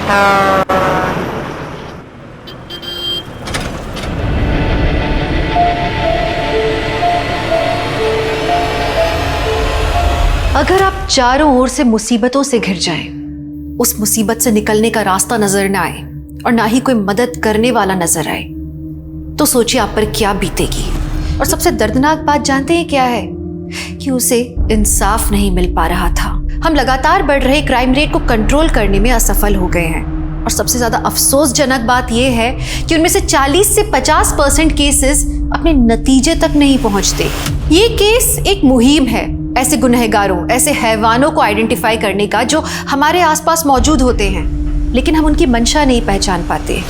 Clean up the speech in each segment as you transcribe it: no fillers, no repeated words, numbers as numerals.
अगर आप चारों ओर से मुसीबतों से घिर जाएं, उस मुसीबत से निकलने का रास्ता नजर ना आए और ना ही कोई मदद करने वाला नजर आए, तो सोचिए आप पर क्या बीतेगी। और सबसे दर्दनाक बात जानते हैं क्या है? कि उसे इंसाफ नहीं मिल पा रहा था। हम लगातार बढ़ रहे क्राइम रेट को कंट्रोल करने में असफल हो गए हैं। और सबसे ज्यादा अफसोसजनक बात यह है कि उनमें से 40 से 50% केसेस अपने नतीजे तक नहीं पहुंचते। ये केस एक मुहिम है ऐसे गुनहगारों, ऐसे हैवानों को आइडेंटिफाई करने का जो हमारे आसपास मौजूद होते हैं, लेकिन हम उनकी मंशा नहीं पहचान पाते।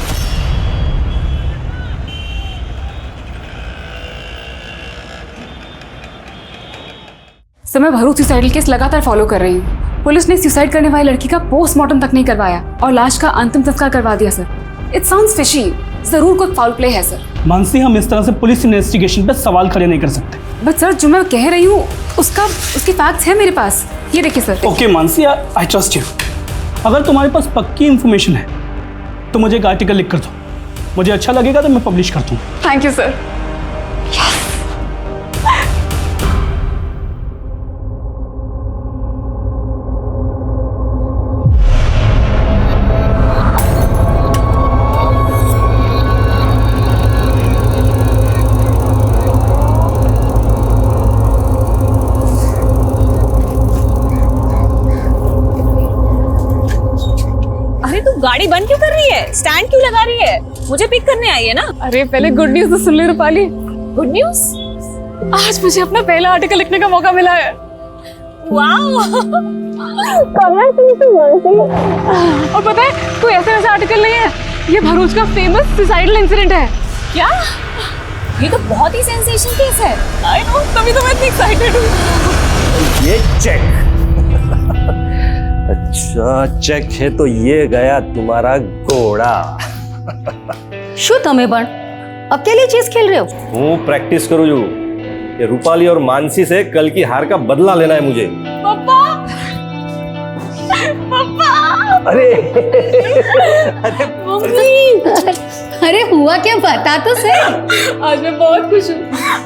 सर, मैं भरूच सुसाइडल केस लगातार फॉलो कर रही हूँ। पुलिस ने सुसाइड करने वाली लड़की का पोस्टमार्टम तक नहीं करवाया और लाश का अंतिम संस्कार करवा दिया सर। It sounds fishy. जरूर कोई फाउल प्ले है सर। मानसी, हम इस तरह से पुलिस इन्वेस्टिगेशन पे सवाल खड़े नहीं कर सकते। बट सर, जो मैं कह रही हूँ उसके फैक्ट्स हैं मेरे पास। ये देखिए sir. Okay Mansi, I trust you. अगर तुम्हारे पास पक्की इंफॉर्मेशन है तो मुझे एक आर्टिकल लिख कर दो। मुझे अच्छा लगेगा तो मैं पब्लिश करता हूँ। Thank you sir. गाड़ी बंद क्यों कर रही है? स्टैंड क्यों लगा रही है? मुझे पिक करने आई है ना। अरे पहले गुड न्यूज तो सुन ले रूपाली। Good news? आज मुझे अपना पहला आर्टिकल लिखने का मौका मिला है। वाओ! और पता है, कोई ऐसा आर्टिकल नहीं है, ये भरूच का फेमस सुसाइडल इंसिडेंट है। क्या? ये तो बहुत ही सेंसेशन केस है। आई नो, तभी तो मैं इतनी एक्साइटेड हूँ। ये चेक। अच्छा, चेक है तो ये गया तुम्हारा घोड़ा। शू तमे पण अकेले चेस खेल रहे हो? हूँ प्रैक्टिस करूँ जो ये रूपाली और मानसी से कल की हार का बदला लेना है मुझे। पापा! पापा! अरे मम्मी! अरे हुआ क्या, बता तो सही। आज मैं बहुत खुश हूँ।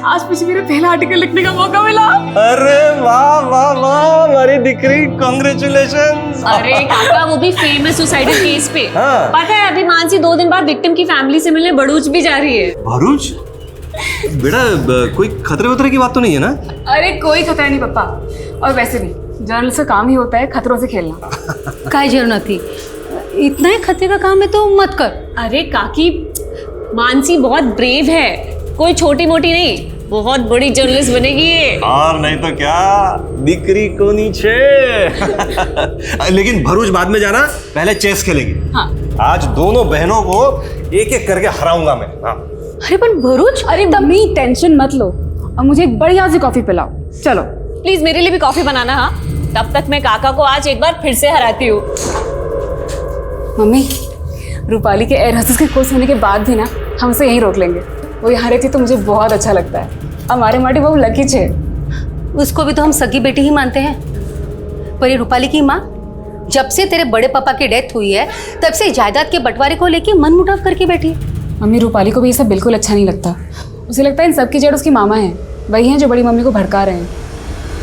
आज मुझे मेरा पहला आर्टिकल लिखने का मौका मिला। अरे वाह वाह वाह, हमारी दिकरी, कांग्रेचुलेशंस। अरे काका, वो भी फेमस सुसाइडल केस पे। हाँ। पता है, अभी मानसी 2 दिन बाद विक्टिम की फैमिली से मिलने भरूच भी जा रही है। भरूच? बेटा, कोई खतरे वतरे की बात तो नहीं है ना? अरे कोई खतरा नहीं पापा। और वैसे भी जर्नलिस्ट का काम ही होता है खतरों से खेलना। काय जरूरत थी, इतना ही खतरे का काम है तो मत कर। अरे काकी, मानसी बहुत ब्रेव है, कोई छोटी मोटी नहीं, बहुत बड़ी जर्नलिस्ट बनेगी ये। और नहीं तो क्या, दिकरी को नीचे। लेकिन भरूच बाद में जाना, पहले चेस खेलेंगे। हाँ। आज दोनों बहनों को एक एक करके हराऊंगा मैं। हाँ। अरे पर भरूच, अरे मम्मी टेंशन मत लो, अब मुझे एक बढ़िया सी कॉफी पिलाओ। चलो प्लीज मेरे लिए भी कॉफी बनाना। हाँ, तब तक मैं काका को आज एक बार फिर से हराती हूँ। मम्मी, रूपाली के एयर होस्टेस के कोर्स होने के बाद भी ना हम उसे यहीं रोक लेंगे। वो यहाँ रहती तो मुझे बहुत अच्छा लगता है। हमारे माटी बहुत लकी छे। उसको भी तो हम सगी बेटी ही मानते हैं। पर ये रूपाली की माँ जब से तेरे बड़े पापा की डेथ हुई है तब से जायदाद के बंटवारे को लेके मन मुटाव करके बैठी है। मम्मी, रूपाली को भी ये सब बिल्कुल अच्छा नहीं लगता। उसे लगता है इन सबकी जड़ उसकी मामा है, वही हैं जो बड़ी मम्मी को भड़का रहे हैं।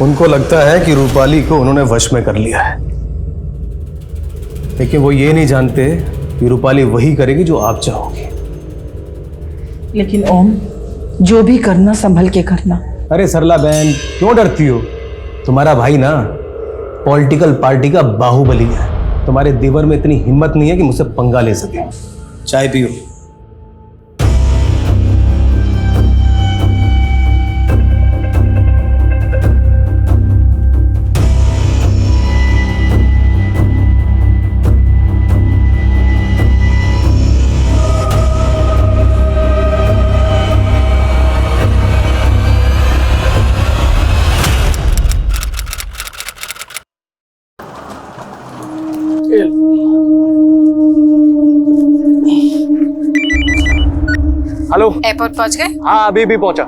उनको लगता है कि रूपाली को उन्होंने वश में कर लिया है, लेकिन वो ये नहीं जानते कि रूपाली वही करेगी जो आप चाहोगे। लेकिन ओम, जो भी करना संभल के करना। अरे सरला बहन, क्यों डरती हो? तुम्हारा भाई ना पॉलिटिकल पार्टी का बाहुबली है। तुम्हारे देवर में इतनी हिम्मत नहीं है कि मुझसे पंगा ले सके। चाय पियो। हेलो, एयरपोर्ट पहुंच गए? हाँ अभी भी पहुंचा।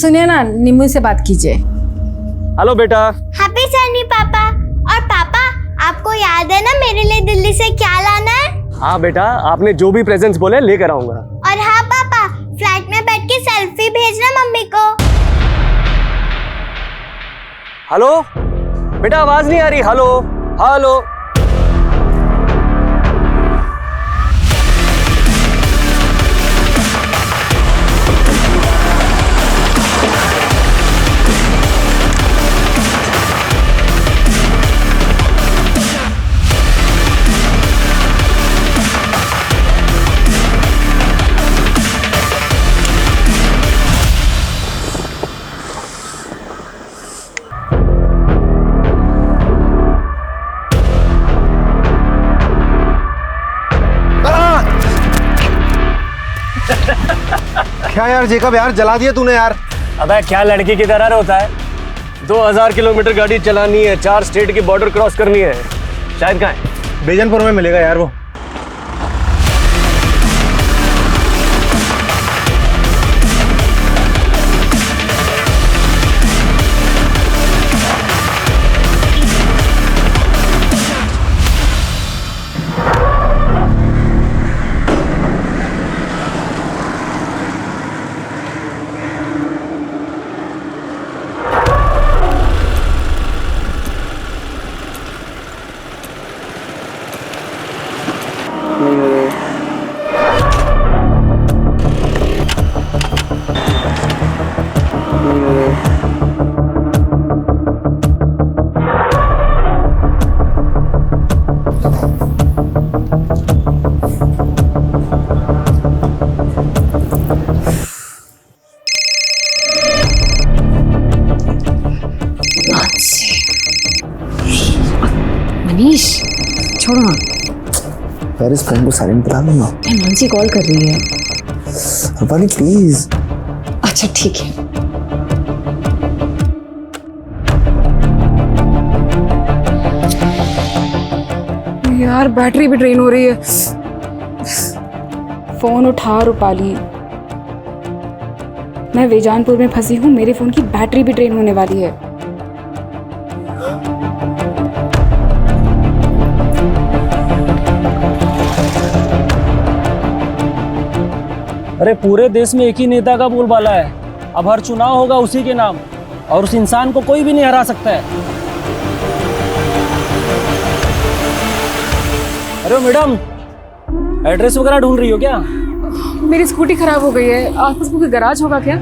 सुनिए ना, निम्मू से बात कीजिए। हेलो बेटा। हैप्पी जर्नी पापा। और पापा, आपको याद है ना मेरे लिए दिल्ली से क्या लाना है? हाँ बेटा, आपने जो भी प्रेजेंट्स बोले लेकर आऊंगा। और हाँ पापा, फ्लैट में बैठ के सेल्फी भेजना मम्मी को। हेलो बेटा, आवाज नहीं आ रही। Hello hello. क्या यार जेकब, यार जला दिया तूने यार। अबे क्या लड़की की तरह होता है? 2000 किलोमीटर गाड़ी चलानी है, 4 स्टेट की बॉर्डर क्रॉस करनी है। शायद कहाँ है? बेजनपुर में मिलेगा यार वो। मनीष छोड़ो ना यार, इस फोन को साइलेंट करा दो ना। मानसी कॉल कर रही है। रूपाली प्लीज। अच्छा ठीक है। यार बैटरी भी ड्रेन हो रही है। फोन उठा रूपाली, मैं वेजानपुर में फंसी हूँ, मेरे फोन की बैटरी भी ड्रेन होने वाली है। अरे पूरे देश में एक ही नेता का बोलबाला है। अब हर चुनाव होगा उसी के नाम, और उस इंसान को कोई भी नहीं हरा सकता है। अरे मैडम, एड्रेस वगैरह ढूंढ रही हो क्या? मेरी स्कूटी खराब हो गई है, आसपास कोई गैराज होगा क्या?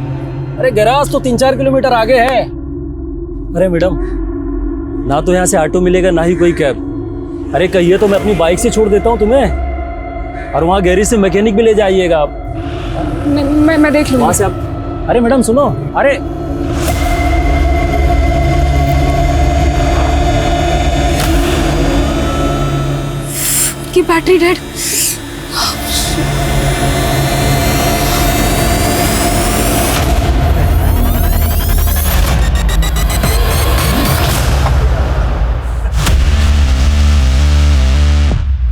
अरे गैराज तो 3-4 किलोमीटर आगे है। अरे मैडम, ना तो यहाँ से ऑटो मिलेगा ना ही कोई कैब। अरे कहिए तो मैं अपनी बाइक से छोड़ देता हूँ तुम्हें, और वहाँ गैरेज से मैकेनिक भी ले जाइएगा आप। मैं देख लूँगा। वहाँ से आप। अरे मैडम सुनो, अरे की बैटरी डेड।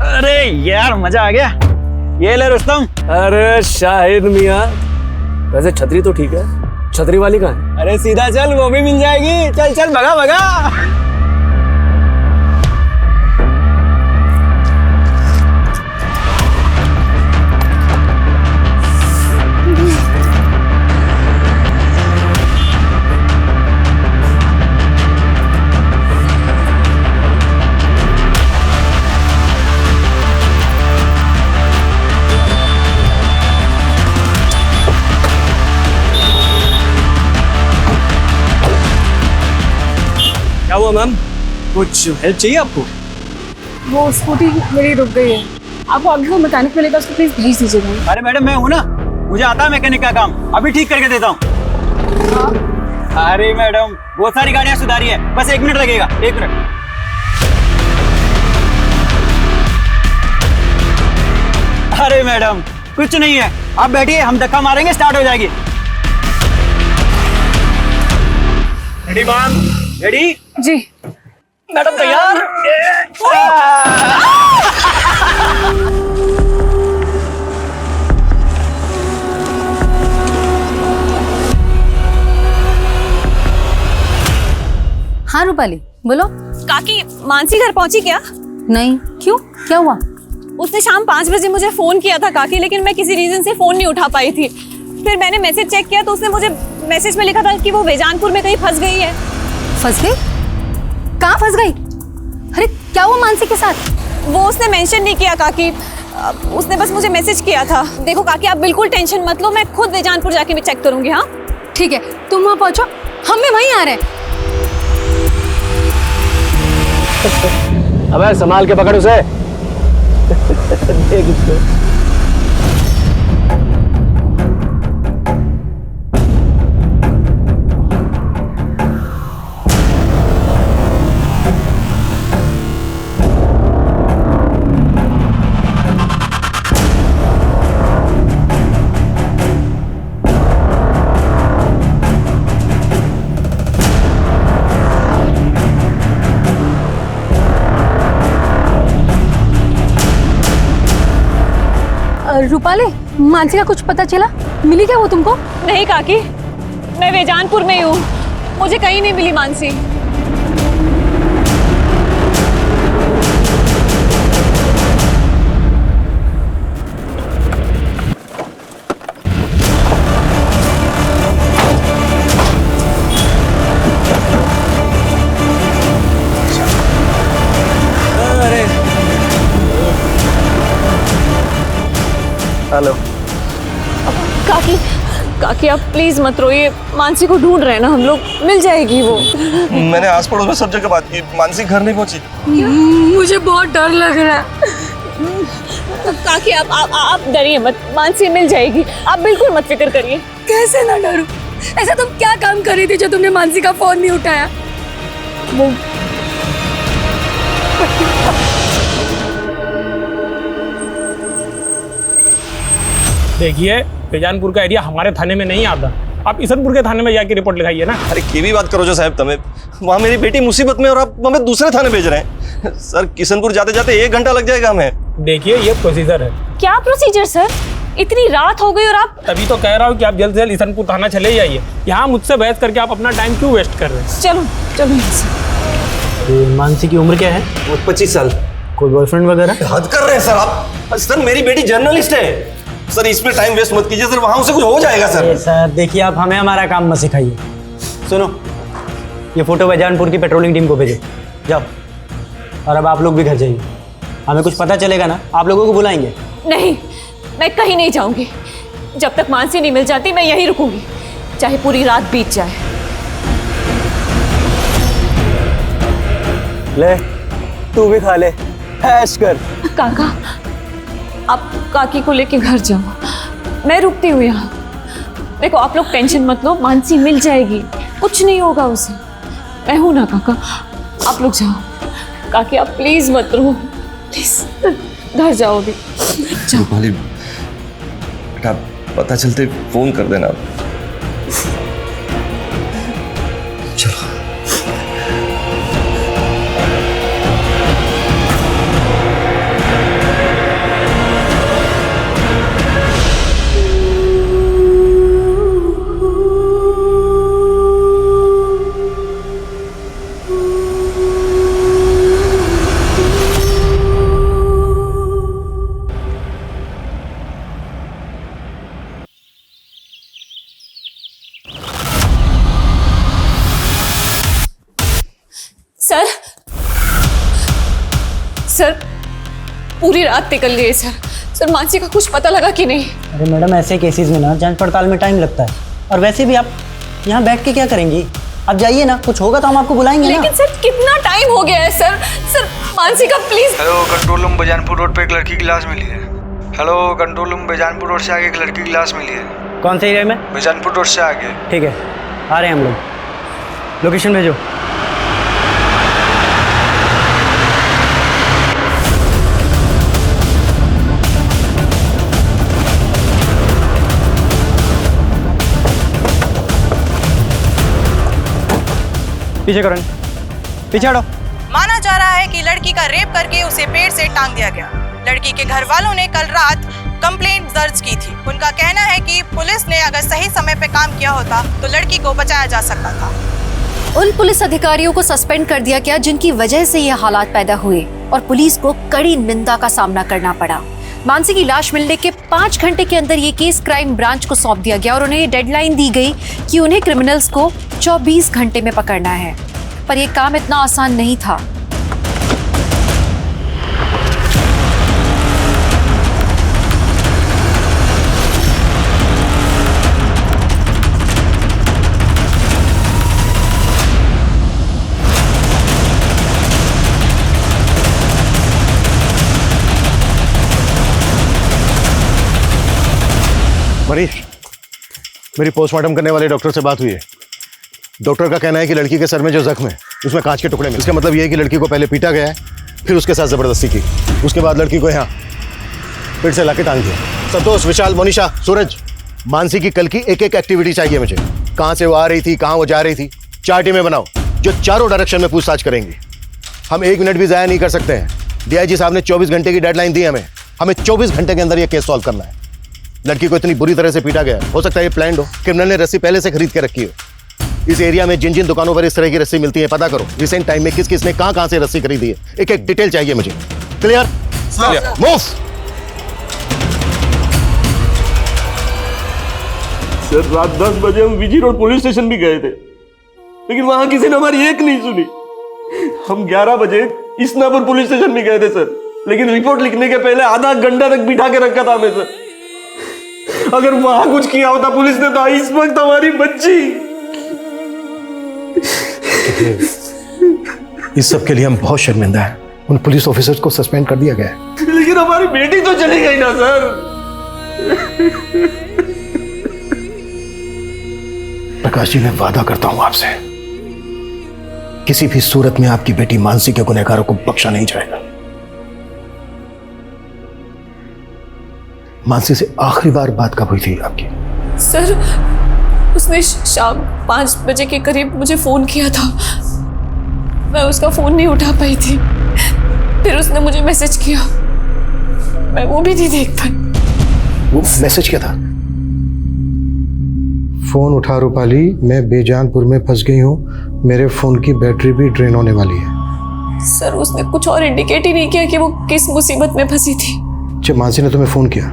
अरे यार मजा आ गया। ये ले रुस्तम। अरे शाहिद मियाँ, वैसे छतरी तो ठीक है, छतरी वाली कहाँ है? अरे सीधा चल, वो भी मिल जाएगी। चल चल, भगा भगा। क्या हुआ मैम, कुछ हेल्प चाहिए आपको? वो स्कूटी मेरी रुक गई है, आपको आगे को मैकेनिक मिलेगा, उसको प्लीज भेज दीजिएगा। अरे मैडम, मैं हूँ ना, मुझे आता है मैकेनिक का काम, अभी ठीक करके देता हूँ। अरे मैडम, बहुत सारी गाड़ियाँ सुधारी है, बस 1 मिनट लगेगा, 1 मिनट। अरे मैडम कुछ नहीं है, आप बैठिए, हम धक्का मारेंगे, स्टार्ट हो जाएगी। Ready ma'am? रेडी? जी मैडम तैयार? रूपाली बोलो। काकी, मानसी घर पहुंची क्या? नहीं, क्यों, क्या हुआ? उसने शाम 5 बजे मुझे फ़ोन किया था काकी, लेकिन मैं किसी रीज़न से फ़ोन नहीं उठा पाई थी। फिर मैंने मैसेज चेक किया तो उसने मुझे मैसेज में लिखा था कि वो बेजानपुर में कहीं फंस गई है। फंस गई? कहाँ फंस गई? अरे क्या हुआ मानसी के साथ? वो उसने मेंशन नहीं किया काकी, उसने बस मुझे मैसेज किया था। देखो काकी, आप बिल्कुल टेंशन मत लो, मैं खुद बेजानपुर जाके भी चेक करूँगी। हाँ ठीक है, तुम वहाँ पहुँचो, हम भी वहीं आ रहे हैं। अबे संभाल के पकड़ उसे। देख इसको। रूपाली, मानसी का कुछ पता चला? मिली क्या वो तुमको? नहीं काकी, मैं बेजानपुर में ही हूँ, मुझे कहीं नहीं मिली मानसी। हेलो काकी, काकी आप प्लीज मत रोइए, मानसी को ढूंढ रहे हैं ना हम लोग, मिल जाएगी वो। मैंने आस पड़ोस में सब जगह बात की, मानसी घर नहीं पहुंची। मुझे बहुत डर लग रहा है। काकी आप डरिए मत, मानसी मिल जाएगी, आप बिल्कुल मत फिक्र करिए। कैसे ना डरूं? ऐसा तुम क्या काम कर रही थी जो तुमने मानसी का फोन नहीं उठाया? देखिए, बेजानपुर का एरिया हमारे थाने में नहीं आता, आप ईसनपुर के थाने में जाके रिपोर्ट लिखाइए ना। अरे की भी बात करो जो साहब, तुम्हें वहाँ मेरी बेटी मुसीबत में और आप हमें दूसरे थाने भेज रहे हैं। सर किशनपुर जाते जाते 1 घंटा लग जाएगा हमें। देखिए ये प्रोसीजर है। क्या प्रोसीजर सर? इतनी रात हो गई और आप? तभी तो कह रहा हूँ कि आप जल्द से जल्द ईसनपुर थाना चले जाइए। यहाँ मुझसे बहस करके आप अपना टाइम क्यों वेस्ट कर रहे हैं? चलो चलो यहाँ से। मानसी की उम्र क्या है? 25 साल। कोई बॉयफ्रेंड वगैरह? हद कर रहे हैं सर आप। सर मेरी बेटी जर्नलिस्ट है सर, इसमें टाइम वेस्ट मत कीजिए सर, वहाँ उसे कुछ हो जाएगा सर। सर देखिए, आप हमें हमारा काम मत सिखाइए। सुनो, ये फोटो बेजानपुर की पेट्रोलिंग टीम को भेजो, जाओ। और अब आप लोग भी घर जाइए, हमें कुछ पता चलेगा ना आप लोगों को बुलाएंगे। नहीं, मैं कहीं नहीं जाऊंगी, जब तक मानसी नहीं मिल जाती मैं यहीं रुकूंगी, चाहे पूरी रात बीत जाए। ले तू भी खा ले, ऐश कर। काका आप काकी को लेके घर जाओ, मैं रुकती हूँ यहाँ। देखो आप लोग टेंशन मत लो, मानसी मिल जाएगी, कुछ नहीं होगा उसे, मैं हूं ना काका, आप लोग जाओ। काकी आप प्लीज मत रो, प्लीज घर जाओ अभी, जाओ। रूपाली बेटा, पता चलते फोन कर देना। चलो। सर सर पूरी रात निकल गई सर। सर मानसी का कुछ पता लगा कि नहीं? अरे मैडम, ऐसे केसेस में ना जांच पड़ताल में टाइम लगता है, और वैसे भी आप यहाँ बैठ के क्या करेंगी? आप जाइए ना, कुछ होगा तो हम आपको बुलाएंगे ना। लेकिन सर कितना टाइम हो गया है सर। सर मानसी का please. Hello, control room Bejanpur road पे एक लड़की की लाश मिली है। Hello, control room Bejanpur road से आगे एक लड़की की लाश मिली है। कौन से एरिया में? बेजानपुर रोड से आगे। ठीक है, आ रहे हैं हम लोग, लोकेशन भेजो। पीछे करो, पीछे हटो। माना जा रहा है कि लड़की का रेप करके उसे पेड़ से टांग दिया गया। लड़की के घर वालों ने कल रात कंप्लेंट दर्ज की थी। उनका कहना है कि पुलिस ने अगर सही समय पे काम किया होता तो लड़की को बचाया जा सकता था। उन पुलिस अधिकारियों को सस्पेंड कर दिया गया जिनकी वजह से ये हालात पैदा हुए। और पुलिस को कड़ी निंदा का सामना करना पड़ा। मानसी की लाश मिलने के 5 घंटे के अंदर ये केस क्राइम ब्रांच को सौंप दिया गया और उन्हें ये डेडलाइन दी गई कि उन्हें क्रिमिनल्स को 24 घंटे में पकड़ना है। पर यह काम इतना आसान नहीं था। मनीष, मेरी पोस्टमार्टम करने वाले डॉक्टर से बात हुई है। डॉक्टर का कहना है कि लड़की के सर में जो जख्म है उसमें कांच के टुकड़े मिले। इसका मतलब यह है कि लड़की को पहले पीटा गया है, फिर उसके साथ जबरदस्ती की, उसके बाद लड़की को यहाँ फिर से लाके टांग दिया। संतोष, विशाल, मोनिशा, सूरज, मानसी की कल की एक एक एक्टिविटी चाहिए मुझे। कहाँ से वो आ रही थी, कहाँ वो जा रही थी। 4 टीमें बनाओ जो चारों डायरेक्शन में पूछताछ करेंगी। हम 1 मिनट भी ज़ाया नहीं कर सकते हैं। डीआईजी साहब ने 24 घंटे की डेडलाइन दी हमें 24 घंटे के अंदर ये केस सॉल्व करना है। लड़की को इतनी बुरी तरह से पीटा गया, हो सकता है ये प्लान्ड हो, क्रिमिनल ने रस्सी पहले से खरीद के रखी हो। इस एरिया में जिन जिन दुकानों पर इस तरह की रस्सी मिलती है पता करो। रिसेंट टाइम में किस किस ने कहां से रस्सी खरीदी है, एक एक डिटेल चाहिए मुझे। क्लियर? मूव। सर, रात 10 बजे हम विजी रोड पुलिस स्टेशन भी गए थे, लेकिन वहां किसी ने हमारी एक नहीं सुनी। हम 11 बजे इसनापुर पुलिस स्टेशन भी गए थे सर, लेकिन रिपोर्ट लिखने के पहले आधा घंटा तक बिठा के रखा था हमें सर। अगर वहां कुछ किया होता पुलिस ने तो इस वक्त हमारी बच्ची। इस सब के लिए हम बहुत शर्मिंदा हैं। उन पुलिस ऑफिसर्स को सस्पेंड कर दिया गया है। लेकिन हमारी बेटी तो चली गई ना सर। प्रकाश जी, मैं वादा करता हूं आपसे, किसी भी सूरत में आपकी बेटी मानसी के गुनहगारों को बख्शा नहीं जाएगा। मानसी से आखिरी बार बात कब हुई थी आपकी? सर, उसने शाम 5 बजे के करीब मुझे फ़ोन किया था। मैं उसका फ़ोन नहीं उठा पाई थी। फिर उसने मुझे मैसेज किया, मैं वो भी नहीं देख पाई। वो मैसेज क्या था? फोन उठा रूपाली, मैं बेजानपुर में फंस गई हूँ, मेरे फोन की बैटरी भी ड्रेन होने वाली है। सर, उसने कुछ और इंडिकेट ही नहीं किया कि वो किस मुसीबत में फंसी थी। जब मानसी ने तुम्हें फोन किया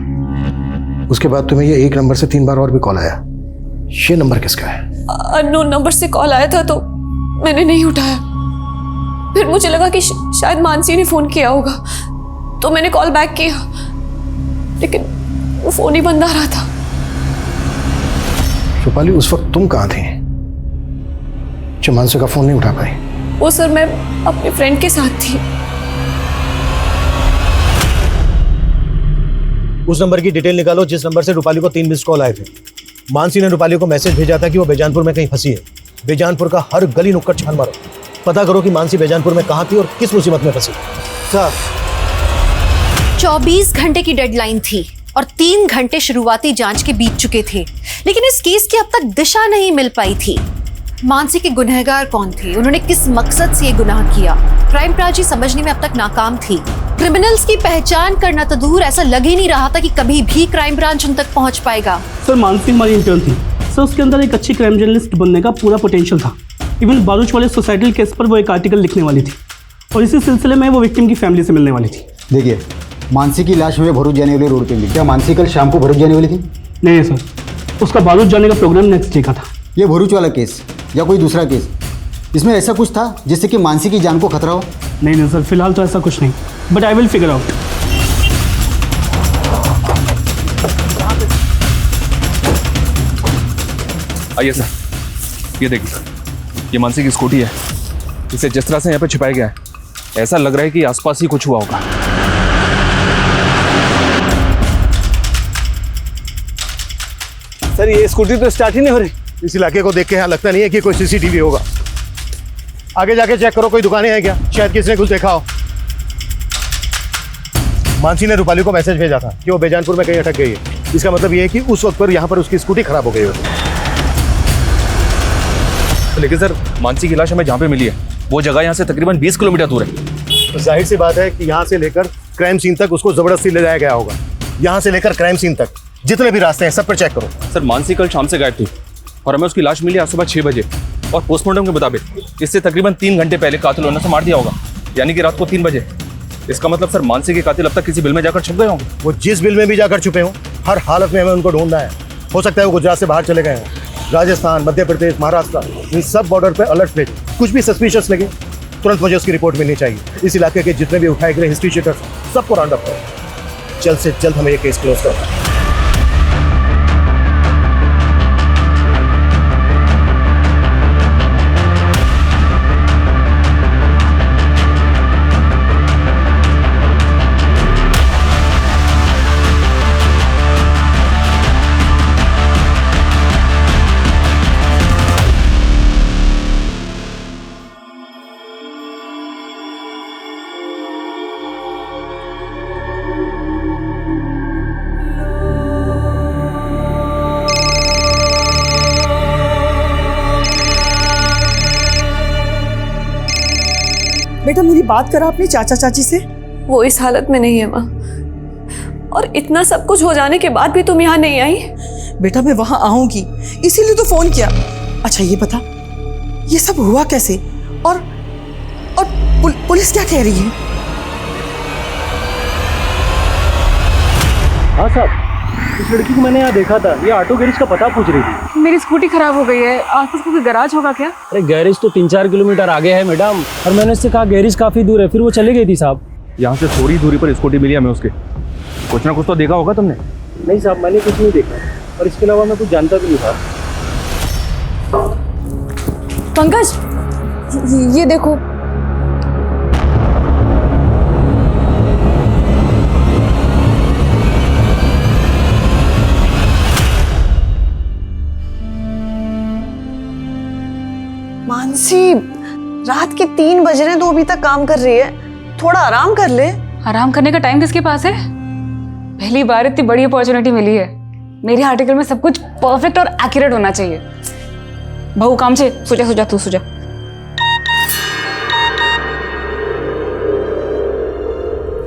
उसके बाद तुम्हें ये 1 नंबर से 3 बार और भी कॉल आया, ये नंबर किसका है? अननोन नंबर से कॉल आया था तो मैंने नहीं उठाया। फिर मुझे लगा कि शायद मानसी ने फोन किया होगा, तो मैंने कॉल बैक किया, लेकिन वो फोन ही बंद आ रहा था। रूपाली, उस वक्त तुम कहाँ थी जब मानसी का फोन नहीं उठा पाई? वो सर, मैं अपने फ्रेंड के साथ थी। उस नंबर की डिटेल निकालो जिस नंबर से रूपाली को 3 मिस्ड कॉल आए थे। मानसी ने रूपाली को मैसेज भेजा था कि वो बेजानपुर में कहीं फंसी है। बेजानपुर का हर गली नुक्कड़ छान मारो, पता करो कि मानसी बेजानपुर में कहाँ थी और किस मुसीबत में फंसी। सर, 24 घंटे की डेडलाइन थी और 3 घंटे शुरुआती जांच के बीत चुके थे, लेकिन इस केस की अब तक दिशा नहीं मिल पाई थी। मानसी के गुनहगार कौन थे, उन्होंने किस मकसद से ये गुनाह किया, क्राइम ब्रांच समझने में अब तक नाकाम थी। क्रिमिनल्स की पहचान करना तो दूर, ऐसा लग ही नहीं रहा था कि कभी भी क्राइम ब्रांच उन तक पहुंच पाएगा। सर, मानसी हमारी इंटर्न थी सर, उसके अंदर एक अच्छी क्राइम जर्नलिस्ट बनने का पूरा पोटेंशियल था। इवन बारूच वाले सोसाइटी केस पर वो एक आर्टिकल लिखने वाली थी और इसी सिलसिले में वो विक्टिम की फैमिली से मिलने वाली थी। देखिए, मानसी की लाश हमें भरूच जाने वाली रोड पे मिली। क्या मानसी कल शाम को भरूच जाने वाली थी? नहीं सर, उसका बारूच जाने का प्रोग्राम नेक्स्ट डे का था। ये भरूच वाला केस या कोई दूसरा केस, इसमें ऐसा कुछ था जिससे कि मानसी की जान को खतरा हो? नहीं सर, फिलहाल तो ऐसा कुछ नहीं, but I will figure out. आइए सर, ये देखिए सर, ये मानसी की स्कूटी है। इसे जिस तरह से यहाँ पे छिपाया गया है, ऐसा लग रहा है कि आसपास ही कुछ हुआ होगा। सर, ये स्कूटी तो स्टार्ट ही नहीं हो रही। इस इलाके को देख के यहाँ लगता नहीं है कि कोई सीसीटीवी होगा। आगे जाके चेक करो, कोई दुकानें हैं क्या, शायद किसी ने कुछ देखा हो। मानसी ने रूपाली को मैसेज भेजा था कि वो बेजानपुर में कहीं अटक गई है। इसका मतलब ये है कि उस वक्त पर यहाँ पर उसकी स्कूटी खराब हो गई होगी। लेकिन सर, मानसी की लाश हमें जहाँ पे मिली है वो जगह यहाँ से तकरीबन 20 किलोमीटर दूर है। तो जाहिर सी बात है कि यहाँ से लेकर क्राइम सीन तक उसको जबरदस्ती ले जाया गया होगा। यहाँ से लेकर क्राइम सीन तक जितने भी रास्ते हैं सब पर चेक करो। सर, मानसी कल शाम से गायब थी और हमें उसकी लाश मिली आज सुबह 6 बजे और पोस्टमार्टम के मुताबिक इससे तकरीबन 3 घंटे पहले कातिल ने उसे मार दिया होगा, यानी कि रात को 3 बजे। इसका मतलब सर मानसी के कातिल अब तक किसी बिल में जाकर छुप गए होंगे। वो जिस बिल में भी जाकर छुपे हों, हर हालत में हमें उनको ढूंढना है। हो सकता है वो गुजरात से बाहर चले गए हों, राजस्थान, मध्य प्रदेश, महाराष्ट्र, इन सब बॉर्डर पे अलर्ट भेजें। कुछ भी सस्पिशियस लगे तुरंत मुझे उसकी रिपोर्ट मिलनी चाहिए। इस इलाके के जितने भी उठाए गए हिस्ट्री शीटर्स सबको राउंड अप करो। जल्द से जल्द हमें ये केस क्लोज करना है। बेटा मेरी बात करा अपने चाचा चाची से। वो इस हालत में नहीं है माँ, और इतना सब कुछ हो जाने के बाद भी तुम यहाँ नहीं आई। बेटा मैं वहां आऊंगी इसीलिए तो फोन किया। अच्छा ये बता ये सब हुआ कैसे, और पुलिस क्या कह रही है? हाँ साहब, इस लड़की को मैंने यहाँ देखा था, ये ऑटो गैरेज का पता पूछ रही थी। मेरी स्कूटी खराब हो गई है, आसपास कोई गैराज होगा क्या? अरे गैरेज तो 3-4 किलोमीटर आगे है मैडम, और मैंने उससे कहा गैरेज काफी दूर है, फिर वो चली गई थी साहब। यहाँ से थोड़ी दूरी पर स्कूटी मिली हमें उसके। कुछ ना कुछ तो देखा होगा तुमने। नहीं साहब मैंने कुछ नहीं देखा, और इसके अलावा मैं कुछ जानता भी नहीं था। पंकज ये देखो, मानसी रात के 3 बज रहे हैं तो अभी तक काम कर रही है, थोड़ा आराम कर ले। आराम करने का टाइम किसके पास है? पहली बार इतनी बड़ी अपॉर्चुनिटी मिली है। मेरे आर्टिकल में सब कुछ परफेक्ट और एक्यूरेट होना चाहिए। बहू काम से सुजा तू सुजा।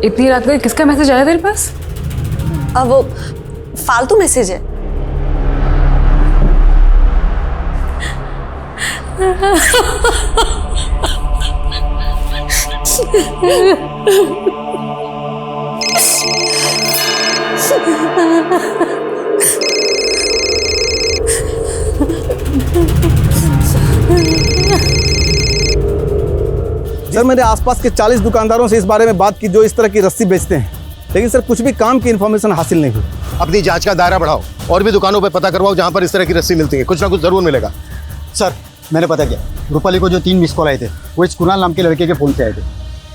इतनी रात को किसका मैसेज आया तेरे पास? अब वो फालतू मैसेज है। सर मैंने आसपास के 40 दुकानदारों से इस बारे में बात की जो इस तरह की रस्सी बेचते हैं, लेकिन सर कुछ भी काम की इन्फॉर्मेशन हासिल नहीं हुई। अपनी जांच का दायरा बढ़ाओ और भी दुकानों पे पता करवाओ जहां पर इस तरह की रस्सी मिलती है। कुछ ना कुछ जरूर मिलेगा। सर मैंने पता किया, रूपाली को जो 3 मिस कॉल आए थे वो इस कुणाल नाम के लड़के के फ़ोन से आए थे,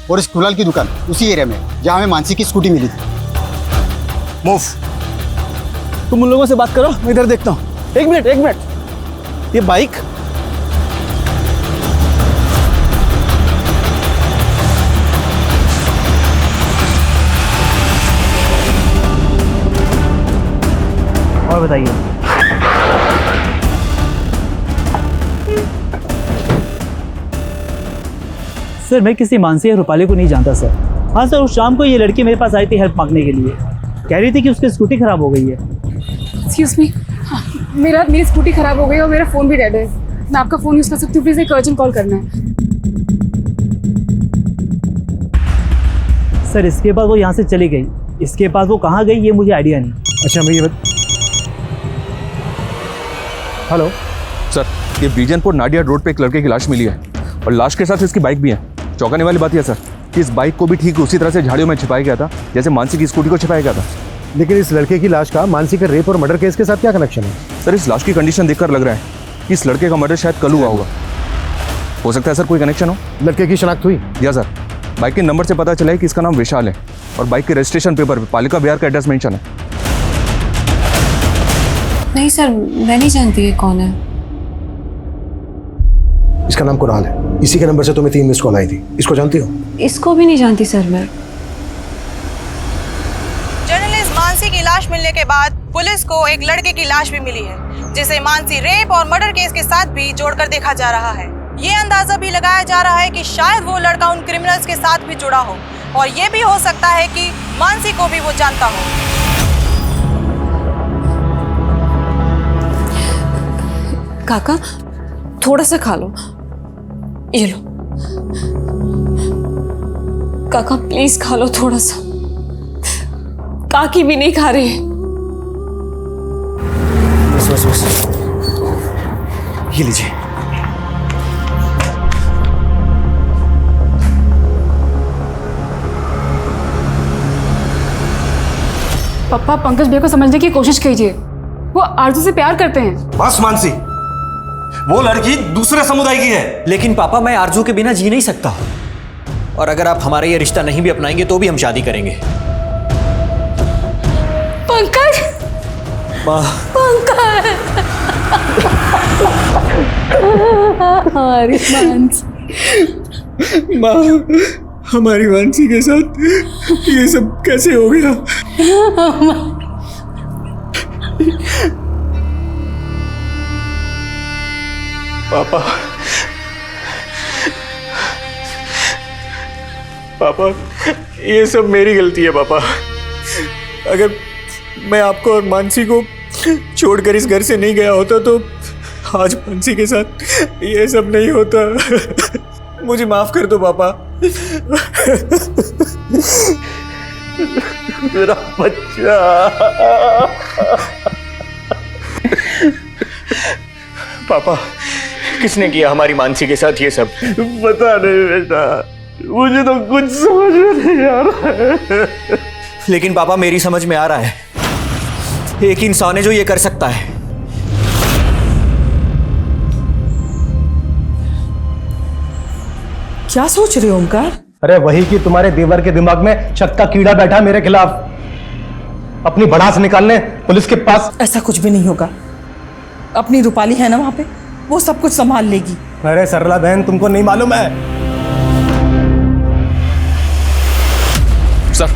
और इस कुणाल की दुकान उसी एरिया में जहाँ हमें मानसी की स्कूटी मिली थी। मूव। तुम उन लोगों से बात करो, मैं इधर देखता हूँ। एक मिनट, ये बाइक और बताइए। सर मैं किसी मानसी या रूपाली को नहीं जानता सर। हाँ सर, उस शाम को ये लड़की मेरे पास आई थी हेल्प मांगने के लिए, कह रही थी कि उसकी स्कूटी खराब हो गई है। एक्सक्यूज मी, मेरी स्कूटी खराब हो गई और मेरा फ़ोन भी डेड है। मैं आपका फ़ोन यूज़ कर सकती हूँ? प्लीज़ एक अर्जेंट कॉल करना है। सर इसके बाद वो यहाँ से चली गई, इसके बाद वो कहाँ गई ये मुझे आइडिया नहीं। अच्छा भैया हेलो सर, ये बीजनपुर नाडिया रोड पे एक लड़के की लाश मिली है, और लाश के साथ इसकी बाइक भी है। चौंकाने वाली बात यह सर कि इस बाइक को भी ठीक उसी तरह से झाड़ियों में छिपाया गया था जैसे मानसी की स्कूटी को छिपाया गया था। लेकिन इस लड़के की लाश का मानसी के रेप और मर्डर केस के साथ क्या कनेक्शन है? सर इस लाश की कंडीशन देखकर लग रहा है कि इस लड़के का मर्डर शायद कल हुआ होगा। हो सकता है सर कोई कनेक्शन हो। लड़के की शनाख्त हुई? या सर, बाइक के नंबर से पता चला है कि इसका नाम विशाल है, और बाइक के रजिस्ट्रेशन पेपर पे पालिका बिहार का एड्रेस मेंशन है। नहीं सर, मैं नहीं जानती ये कौन है। इसका नाम कुणाल है, इसी के नंबर से तुम्हें 3 मिस कॉल आई थी। इसको जानती हो? इसको भी नहीं जानती सर मैं। जर्नलिस्ट मानसी की लाश मिलने के बाद पुलिस को एक लड़के की लाश भी मिली है, जिसे मानसी रेप और मर्डर केस के साथ भी जोड़कर देखा जा रहा है। ये अंदाजा भी लगाया जा रहा है कि शायद वो लड़का उन क्रिमिनल्स के साथ भी जुड़ा हो, और ये भी हो सकता है कि मानसी को भी वो जानता हो। काका थोड़ा सा खा लो, ये लो। काका प्लीज खा लो थोड़ा सा, काकी भी नहीं खा रहे। बस बस बस, ये लीजिए। पापा पंकज भैया को समझने की कोशिश कीजिए, वो आरजू से प्यार करते हैं। बस मानसी, वो लड़की दूसरे समुदाय की है। लेकिन पापा मैं आरजू के बिना जी नहीं सकता, और अगर आप हमारा ये रिश्ता नहीं भी अपनाएंगे तो भी हम शादी करेंगे। पंकज, पंकज, हमारी मानसी, माँ, हमारी मानसी के साथ ये सब कैसे हो गया? पापा, पापा, ये सब मेरी गलती है पापा। अगर मैं आपको और मानसी को छोड़कर इस घर से नहीं गया होता तो आज मानसी के साथ ये सब नहीं होता। मुझे माफ कर दो पापा। मेरा बच्चा। पापा, किसने किया हमारी मानसी के साथ ये सब? पता नहीं बेटा, मुझे तो कुछ समझ में नहीं आ रहा है। लेकिन पापा मेरी समझ में आ रहा है, एक इंसान है जो ये कर सकता है। क्या सोच रहे हो ओमकार? अरे वही कि तुम्हारे देवर के दिमाग में शक का कीड़ा बैठा मेरे खिलाफ, अपनी भड़ास निकालने पुलिस के पास। ऐसा कुछ भी नहीं होगा, अपनी रूपाली है ना वहां पे, वो सब कुछ संभाल लेगी। अरे सरला बहन, तुमको नहीं मालूम है? सर,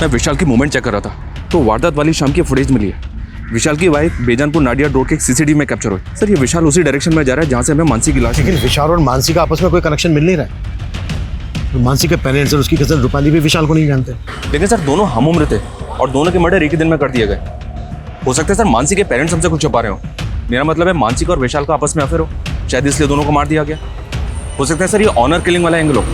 मैं विशाल की मूवमेंट चेक कर रहा था तो वारदात वाली शाम की फुटेज मिली है। विशाल की वाइफ बेजानपुर नाडिया रोड के सीसीटीवी में कैप्चर हुई। सर, ये विशाल उसी डायरेक्शन में जा रहा है जहां से हमें मानसी की लाश। लेकिन विशाल और मानसी का आपस में कोई कनेक्शन मिल नहीं रहा है। तो मानसी के पेरेंट्स और उसकी कजन रूपाली भी विशाल को नहीं जानते। लेकिन सर दोनों हम उम्र थे और दोनों के मर्डर एक ही दिन में कर दिए गए। हो सकता है सर मानसी के पेरेंट्स हमसे कुछ छुपा रहे हो। मेरा मतलब है मानसी का और विशाल का आपस में अफेयर हो, शायद इसलिए दोनों को मार दिया गया। हो सकता है सर ये ऑनर किलिंग वाला एंगल हो।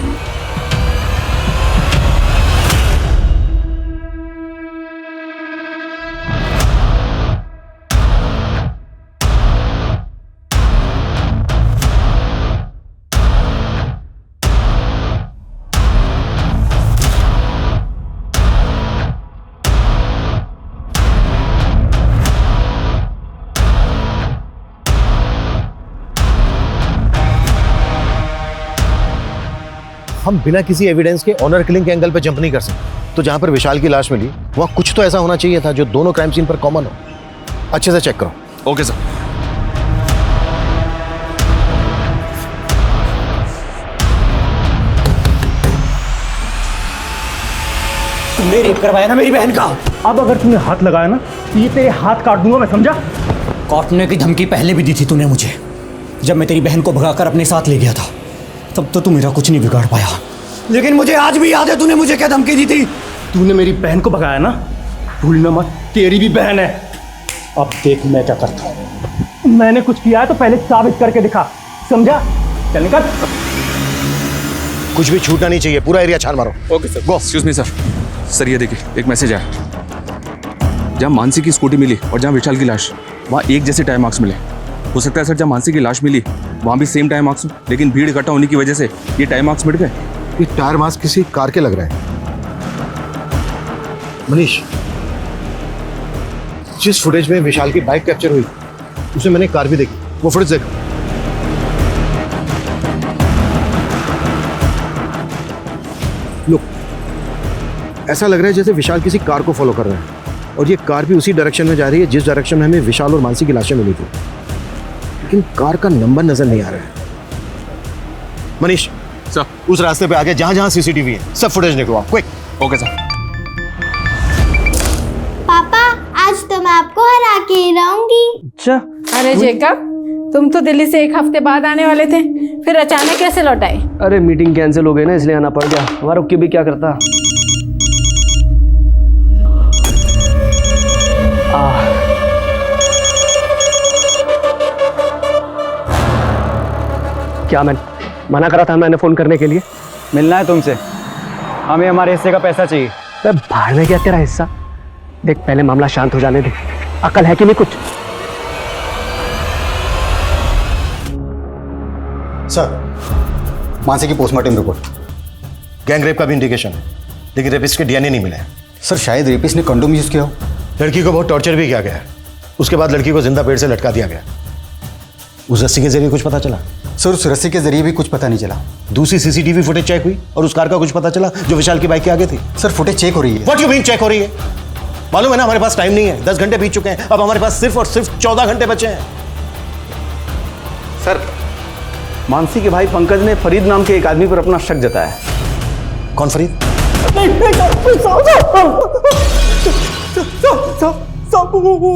हम बिना किसी एविडेंस के ऑनर किलिंग के एंगल पे जंप नहीं कर सकते। तो जहां पर विशाल की लाश मिली वहां कुछ तो ऐसा होना चाहिए था जो दोनों क्राइम सीन पर कॉमन हो। अच्छे से चेक करो। Okay sir. तुमने रेप करवाया ना मेरी बहन का। अब अगर तुमने हाथ लगाया ना तो ये तेरे हाथ काट दूंगा मैं, समझा? काटने की धमकी पहले भी दी थी तूने मुझे, जब मैं तेरी बहन को भगाकर अपने साथ ले गया था। तब तो तू मेरा कुछ नहीं बिगाड़ पाया, लेकिन मुझे आज भी याद है तूने मुझे क्या धमकी दी थी। तूने मेरी बहन को भगाया ना, भूलना मत, तेरी भी बहन है। अब देख मैं क्या करता हूँ। मैंने कुछ किया है तो पहले साबित करके दिखा, समझा? चल निकल। कुछ भी छूटना नहीं चाहिए, पूरा एरिया छान मारो। Okay sir. Go. Excuse me sir. Sir ये देखिए, एक मैसेज आया। जहाँ मानसी की स्कूटी मिली और जहाँ विशाल की लाश, वहाँ एक जैसे टाइम मार्क्स मिले। हो सकता है सर जहाँ मानसी की लाश मिली वहाँ भी सेम टाइम मार्क्स, लेकिन भीड़ इकट्ठा होने की वजह से ये टाइम मार्क्स मिट गए। ये टायर मार्क्स किसी कार के लग रहे हैं। मनीष, जिस फुटेज में विशाल की बाइक कैप्चर हुई उसमें मैंने कार भी देखी, वो फुटेज देखो। लुक, ऐसा लग रहा है जैसे विशाल किसी कार को फॉलो कर रहा है और ये कार भी उसी डायरेक्शन में जा रही है जिस डायरेक्शन में हमें विशाल और मानसी की लाशें मिली थी, लेकिन कार का नंबर नजर नहीं आ रहा है। मनीष सर, उस रास्ते पे आगे जहां जहां सीसीटीवी है सब फुटेज निकलवाओ, क्विक। Okay sir. पापा, आज तो मैं आपको हरा के ही रहूंगी। अच्छा। अरे जेकब, तुम तो दिल्ली से 1 हफ्ते बाद आने वाले थे, फिर अचानक कैसे लौट आए? अरे मीटिंग कैंसिल हो गई ना, इसलिए आना पड़ गया। हमारा रुक के भी क्या करता। क्या मैं मना करा था मैंने फोन करने के लिए? मिलना है तुमसे, हमें हमारे हिस्से का पैसा चाहिए। बाहर में क्या तेरा हिस्सा? देख पहले मामला शांत हो जाने दे। अकल है कि नहीं कुछ? सर, मानसी की पोस्टमार्टम रिपोर्ट। गैंग रेप का भी इंडिकेशन है, लेकिन रेपिस्ट के डीएनए नहीं मिले हैं। सर, शायद रेपिस्ट ने कंडोम यूज किया हो। लड़की को बहुत टॉर्चर भी किया गया है। उसके बाद लड़की को जिंदा पेड़ से लटका दिया गया। उस रस्सी के जरिए कुछ पता चला? सर, उस रस्सी के जरिए भी कुछ पता नहीं चला। दूसरी सीसीटीवी फुटेज चेक हुई और उस कार का कुछ पता चला जो विशाल की बाइक के आगे थी? सर, फुटेज चेक हो रही है। व्हाट यू मीन चेक हो रही है? मालूम है ना हमारे पास टाइम नहीं है, 10 घंटे बीत चुके हैं, अब हमारे पास सिर्फ और सिर्फ 14 घंटे बचे हैं। सर, मानसी के भाई पंकज ने फरीद नाम के एक आदमी पर अपना शक जताया। कौन फरीद?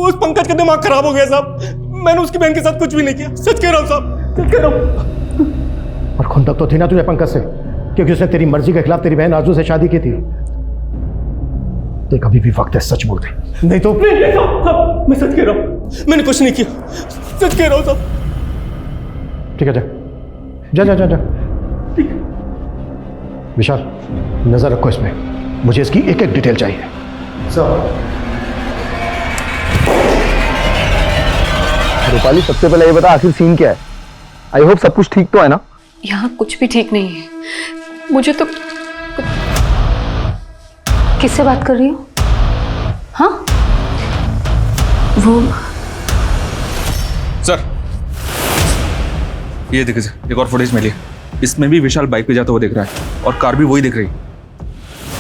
उस पंकज का दिमाग खराब हो गया साहब। मैंने उसकी बहन के साथ कुछ भी नहीं किया, सच कह रहा हूँ साहब, सच कह रहा हूँ। और खुंदक तो थी ना तुझे पंकज से, क्योंकि उसने तेरी मर्जी के खिलाफ तेरी बहन आरजू से शादी की थी। देख अभी भी वक्त है, सच बोल दे, नहीं तो साहब, मैं सच कह रहा हूँ, मैंने कुछ नहीं किया, सच कह रहा हूँ साहब। ठीक है, जा जा जा जा। विशाल, नजर रखो इसमें, मुझे इसकी एक एक डिटेल चाहिए। सर, रूपाली सबसे पहले ये बता आखिर सीन क्या है? आई होप सब कुछ ठीक तो है ना? यहाँ कुछ भी ठीक नहीं है। मुझे तो किससे बात कर रही हो? हाँ, वो सर, ये देखिए एक और फुटेज मिली। इसमें भी विशाल बाइक पे जाता हुआ दिख रहा है और कार भी वही दिख रही है।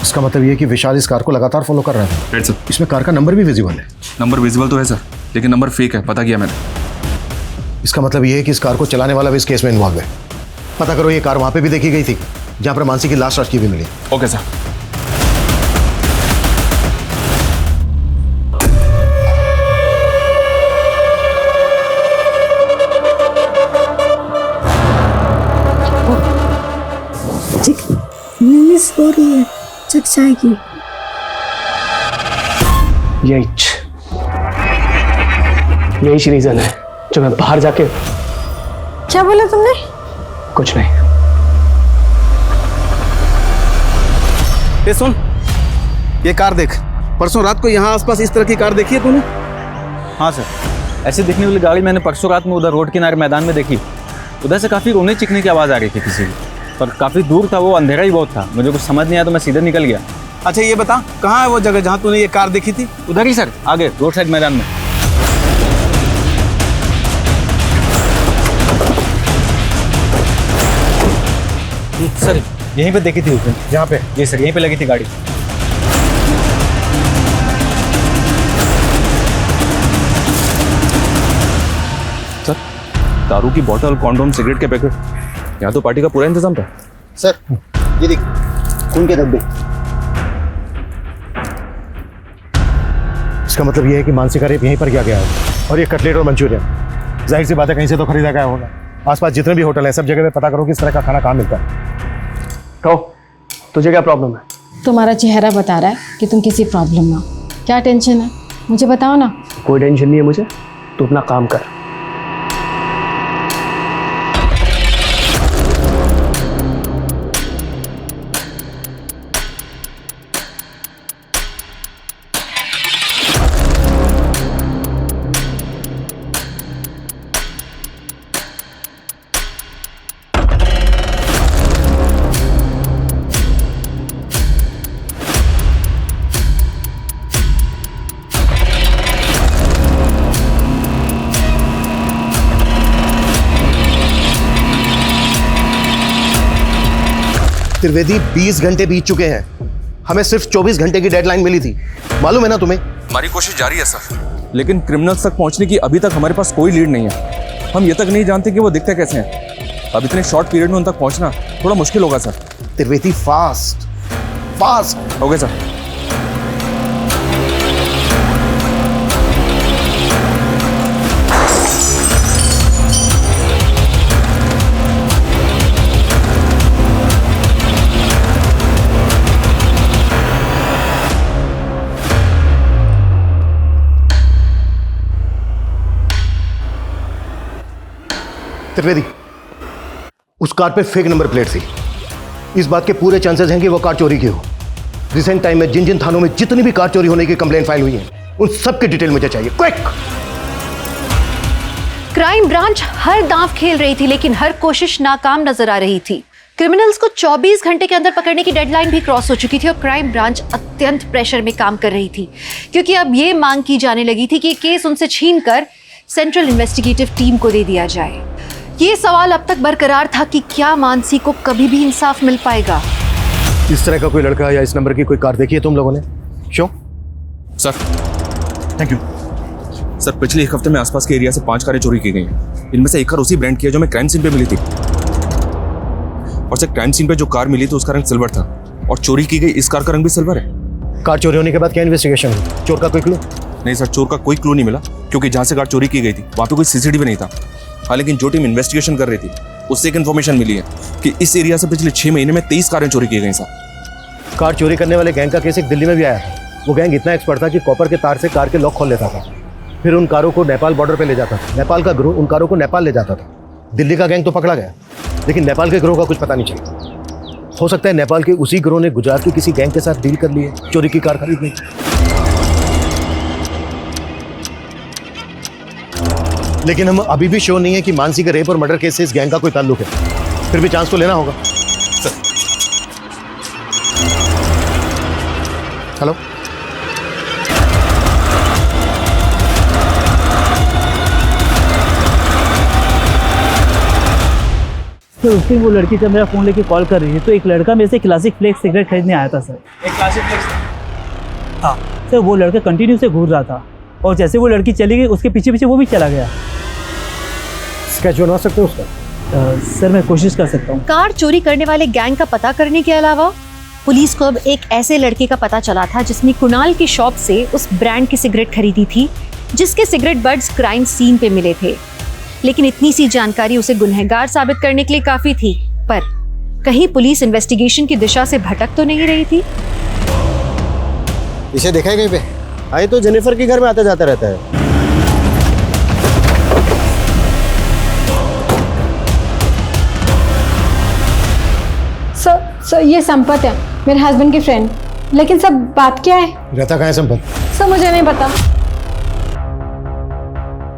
इसका मतलब ये कि विशाल इस कार को लगातार फॉलो कर रहा है। Right sir. इसमें कार का नंबर भी विजिबल है। नंबर विजिबल तो है सर, लेकिन नंबर फेक है, पता किया मैंने। इसका मतलब ये है कि इस कार को चलाने वाला भी इस केस में इन्वॉल्व है। पता करो ये कार वहां पे भी देखी गई थी जहां पर मानसी की लाश रखी भी मिली। Okay sir. मिस हो रही है, चक जाएगी। यही रीजन है जो मैं बाहर जाके। क्या बोला तुमने? कुछ नहीं। ये सुन, ये कार देख। परसों रात को यहाँ आसपास इस तरह की कार देखी है तूने? हाँ सर, ऐसे दिखने वाली गाड़ी मैंने परसों रात में उधर रोड किनारे मैदान में देखी। उधर से काफ़ी रोने चिकने की आवाज़ आ रही थी किसी की, पर काफ़ी दूर था, वो अंधेरा ही बहुत था, मुझे कुछ समझ नहीं आया तो मैं सीधे निकल गया। अच्छा ये बता, कहाँ है वो जगह जहाँ तूने ये कार देखी थी? उधर ही सर, आगे रोड साइड मैदान में। सर यहीं पे देखी थी उसने। यहाँ पे? जी सर, यहीं पे लगी थी गाड़ी। सर, दारू की बोतल, कॉन्डोम, सिगरेट के पैकेट, यहाँ तो पार्टी का पूरा इंतजाम था। सर ये देख, खून के धब्बे। इसका मतलब ये है कि मानसी का रेप यहीं पर किया गया है और ये कटलेट और मंचूरियन जाहिर सी बात है कहीं से तो खरीदा गया होगा। आसपास जितने भी होटल हैं सब जगह पे पता करो कि इस तरह का खाना कहाँ मिलता है। कहो, तुझे क्या प्रॉब्लम है? तुम्हारा चेहरा बता रहा है कि तुम किसी प्रॉब्लम में हो। क्या टेंशन है, मुझे बताओ ना। कोई टेंशन नहीं है मुझे, तू अपना काम कर। त्रिवेदी 20 घंटे बीत चुके हैं, हमें सिर्फ 24 घंटे की डेडलाइन मिली थी, मालूम है ना तुम्हें? हमारी कोशिश जारी है सर, लेकिन क्रिमिनल्स तक पहुंचने की अभी तक हमारे पास कोई लीड नहीं है। हम ये तक नहीं जानते कि वो दिखते कैसे हैं। अब इतने शॉर्ट पीरियड में उन तक पहुंचना थोड़ा मुश्किल होगा sir. Trivedi fast fast. Okay sir. Trivedi, उस कार पे फेक नंबर प्लेट थी इस बात के पूरे चांसेस हैं कि वो कार चोरी की हो। रिसेंट टाइम में जिन जिन थानों में जितनी भी कार चोरी होने की कंप्लेंट फाइल हुई है, उन सब की डिटेल मुझे चाहिए, क्विक। क्राइम ब्रांच हर दांव खेल रही थी, लेकिन हर कोशिश नाकाम नजर आ रही थी। क्रिमिनल्स को 24 घंटे के अंदर पकड़ने की डेडलाइन भी क्रॉस हो चुकी थी और क्राइम ब्रांच अत्यंत प्रेशर में काम कर रही थी, क्योंकि अब ये मांग की जाने लगी थी कि ये केस उनसे छीनकर सेंट्रल इन्वेस्टिगेटिव टीम को दे दिया जाए। ये सवाल अब तक बरकरार था कि क्या मानसी को कभी भी इंसाफ मिल पाएगा। इस तरह का कोई लड़का या इस नंबर की कोई कार देखी है तुम लोगों ने? Show sir, thank you sir. पिछले एक हफ्ते में आसपास के एरिया से 5 कारें चोरी की गई हैं। इनमें से एक कार उसी ब्रांड की है जो मैं क्राइम सीन पे मिली थी। और सर, क्राइम सीन पे जो कार मिली थी उसका रंग सिल्वर था और चोरी की गई इस कार का रंग भी सिल्वर है। कार चोरी होने के बाद क्या इन्वेस्टिगेशन हुई? चोर का कोई क्लू? नहीं सर, चोर का कोई क्लू नहीं मिला, क्योंकि जहाँ से कार चोरी की गई थी वहाँ पे कोई सीसीटीवी नहीं था। हाँ, लेकिन जो टीम इन्वेस्टिगेशन कर रही थी उससे एक इन्फॉर्मेशन मिली है कि इस एरिया से पिछले 6 महीने में 23 कारें चोरी की गई सर। कार चोरी करने वाले गैंग का केस एक दिल्ली में भी आया था। वो गैंग इतना एक्सपर्ट था कि कॉपर के तार से कार के लॉक खोल लेता था, फिर उन कारों को नेपाल बॉर्डर पे ले जाता था। नेपाल का ग्रोह उन कारों को नेपाल ले जाता था। दिल्ली का गैंग तो पकड़ा गया, लेकिन नेपाल के ग्रोह का कुछ पता नहीं चला। हो सकता है नेपाल के उसी ग्रोह ने गुजरात की किसी गैंग के साथ डील कर ली है चोरी की कार खरीदने की। लेकिन हम अभी भी श्योर नहीं है कि मानसी के रेप और मर्डर केस से इस गैंग का कोई ताल्लुक है। फिर भी चांस तो लेना होगा। हेलो, तो उस दिन वो लड़की जब मेरा फ़ोन लेके कॉल कर रही थी तो एक लड़का मेरे से क्लासिक फ्लेक्स सिगरेट खरीदने आया था सर। एक क्लासिक फ्लेक्स? हाँ सर, वो लड़का कंटिन्यू से घूर रहा था और जैसे वो लड़की चली गई उसके पीछे पीछे वो भी चला गया। स्केच बनवा सकते हो उसका? सर मैं कोशिश कर सकता हूँ। कार चोरी करने वाले गैंग का पता करने के अलावा पुलिस को अब एक ऐसे लड़के का पता चला था जिसने कुणाल की शॉप से उस ब्रांड की सिगरेट खरीदी थी जिसके सिगरेट बड्स क्राइम सीन पे मिले थे। लेकिन इतनी सी जानकारी उसे गुनहगार साबित करने के लिए काफी थी, पर कहीं पुलिस इन्वेस्टिगेशन की दिशा से भटक तो नहीं रही थी? इसे देखा है कहीं पे? आए तो जेनिफर के घर में आता जाता रहता है। सर ये संपत है, मेरे हस्बैंड की फ्रेंड। लेकिन सब बात क्या है? रहता कहाँ है संपत? सर मुझे नहीं पता।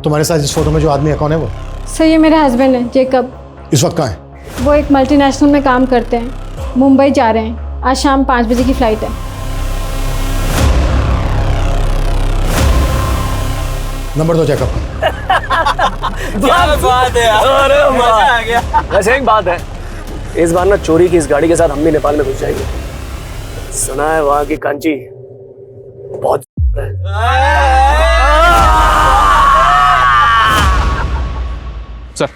तुम्हारे साथ इस फोटो में जो आदमी है कौन है वो? सर ये मेरे हस्बैंड है, जेकब। इस वक्त कहाँ है? वो एक मल्टीनेशनल में काम करते हैं, मुंबई जा रहे हैं। आज शाम 5 बजे की फ्लाइट है। नंबर दो जेकब। क्या बात है यार, अरे मजा आ गया। वैसे एक बात है, इस बार ना चोरी की इस गाड़ी के साथ हम भी नेपाल में घुस जाएंगे। सुना है वहां की कांची बहुत है। सर,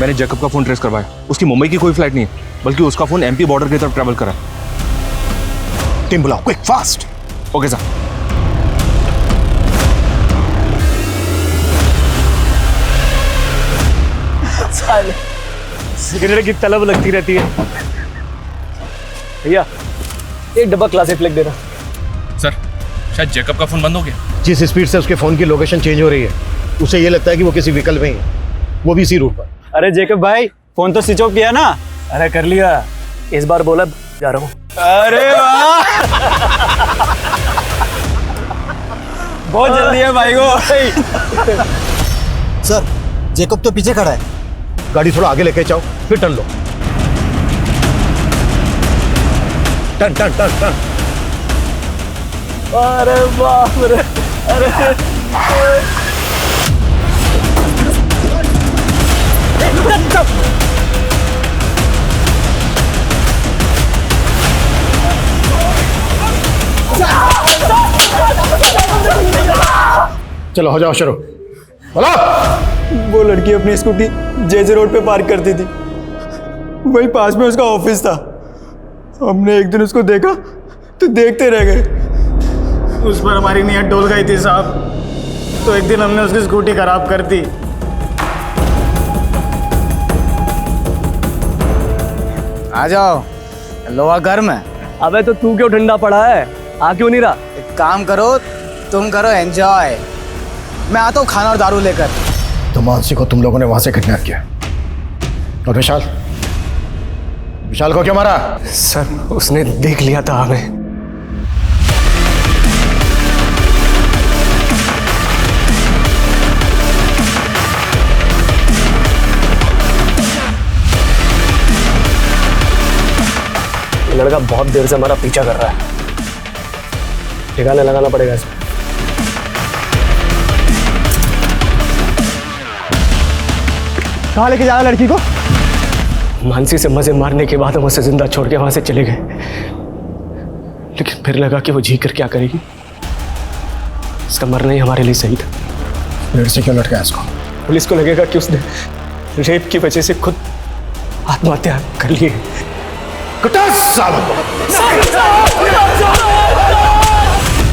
मैंने जैकब का फोन ट्रेस करवाया। उसकी मुंबई की कोई फ्लाइट नहीं है, बल्कि उसका फोन एमपी बॉर्डर की तरफ ट्रैवल करा। टीम बुलाओ, quick fast. Okay sir. Cigarette की तलब लगती रहती है। भैया एक डब्बा क्लासिक फ्लेक्स देना। सर, शायद जैकब का फोन बंद हो गया। जिस स्पीड से उसके फोन की लोकेशन चेंज हो रही है, उसे ये लगता है कि वो किसी व्हीकल में ही है, वो भी इसी रूट पर। अरे जेकब भाई, फोन तो स्विच ऑफ किया ना? अरे कर लिया, इस बार बोला जा रहा हूँ। अरे वाह, बहुत जल्दी है भाई को। सर जेकब तो पीछे खड़ा है। गाड़ी थोड़ा आगे लेके जाओ, फिर टर्न लो। Turn turn turn turn. अरे बाप रे, अरे चलो हो जाओ शुरू। बोलो। वो लड़की अपनी स्कूटी जेजे रोड पे पार्क करती थी, वही पास में उसका ऑफिस था। हमने एक दिन उसको देखा तो देखते रह गए। उस पर हमारी नीयत डोल गई थी साहब, तो एक दिन हमने उसकी स्कूटी खराब कर दी। आ जाओ, लोहा गर्म है। अबे तो तू क्यों ठंडा पड़ा है, आ क्यों नहीं रहा? एक काम करो, तुम करो एंजॉय, मैं आता हूँ खाना और दारू लेकर। तो मानसी को तुम लोगों ने वहां से किडनैप किया और विशाल को क्या मारा? सर उसने देख लिया था हमें। ये लड़का बहुत देर से हमारा पीछा कर रहा है, ठिकाने लगाना पड़ेगा इसे। कहाँ लेके जा रहा लड़की को? मानसी से मजे मारने के बाद हम उसे जिंदा छोड़ के वहां से चले गए, लेकिन फिर लगा कि वो जी कर क्या करेगी। इसका मरना ही हमारे लिए सही था। पेड़ से क्यों लटकाया इसको? पुलिस को लगेगा कि उसने रेप की वजह से खुद आत्महत्या कर ली है।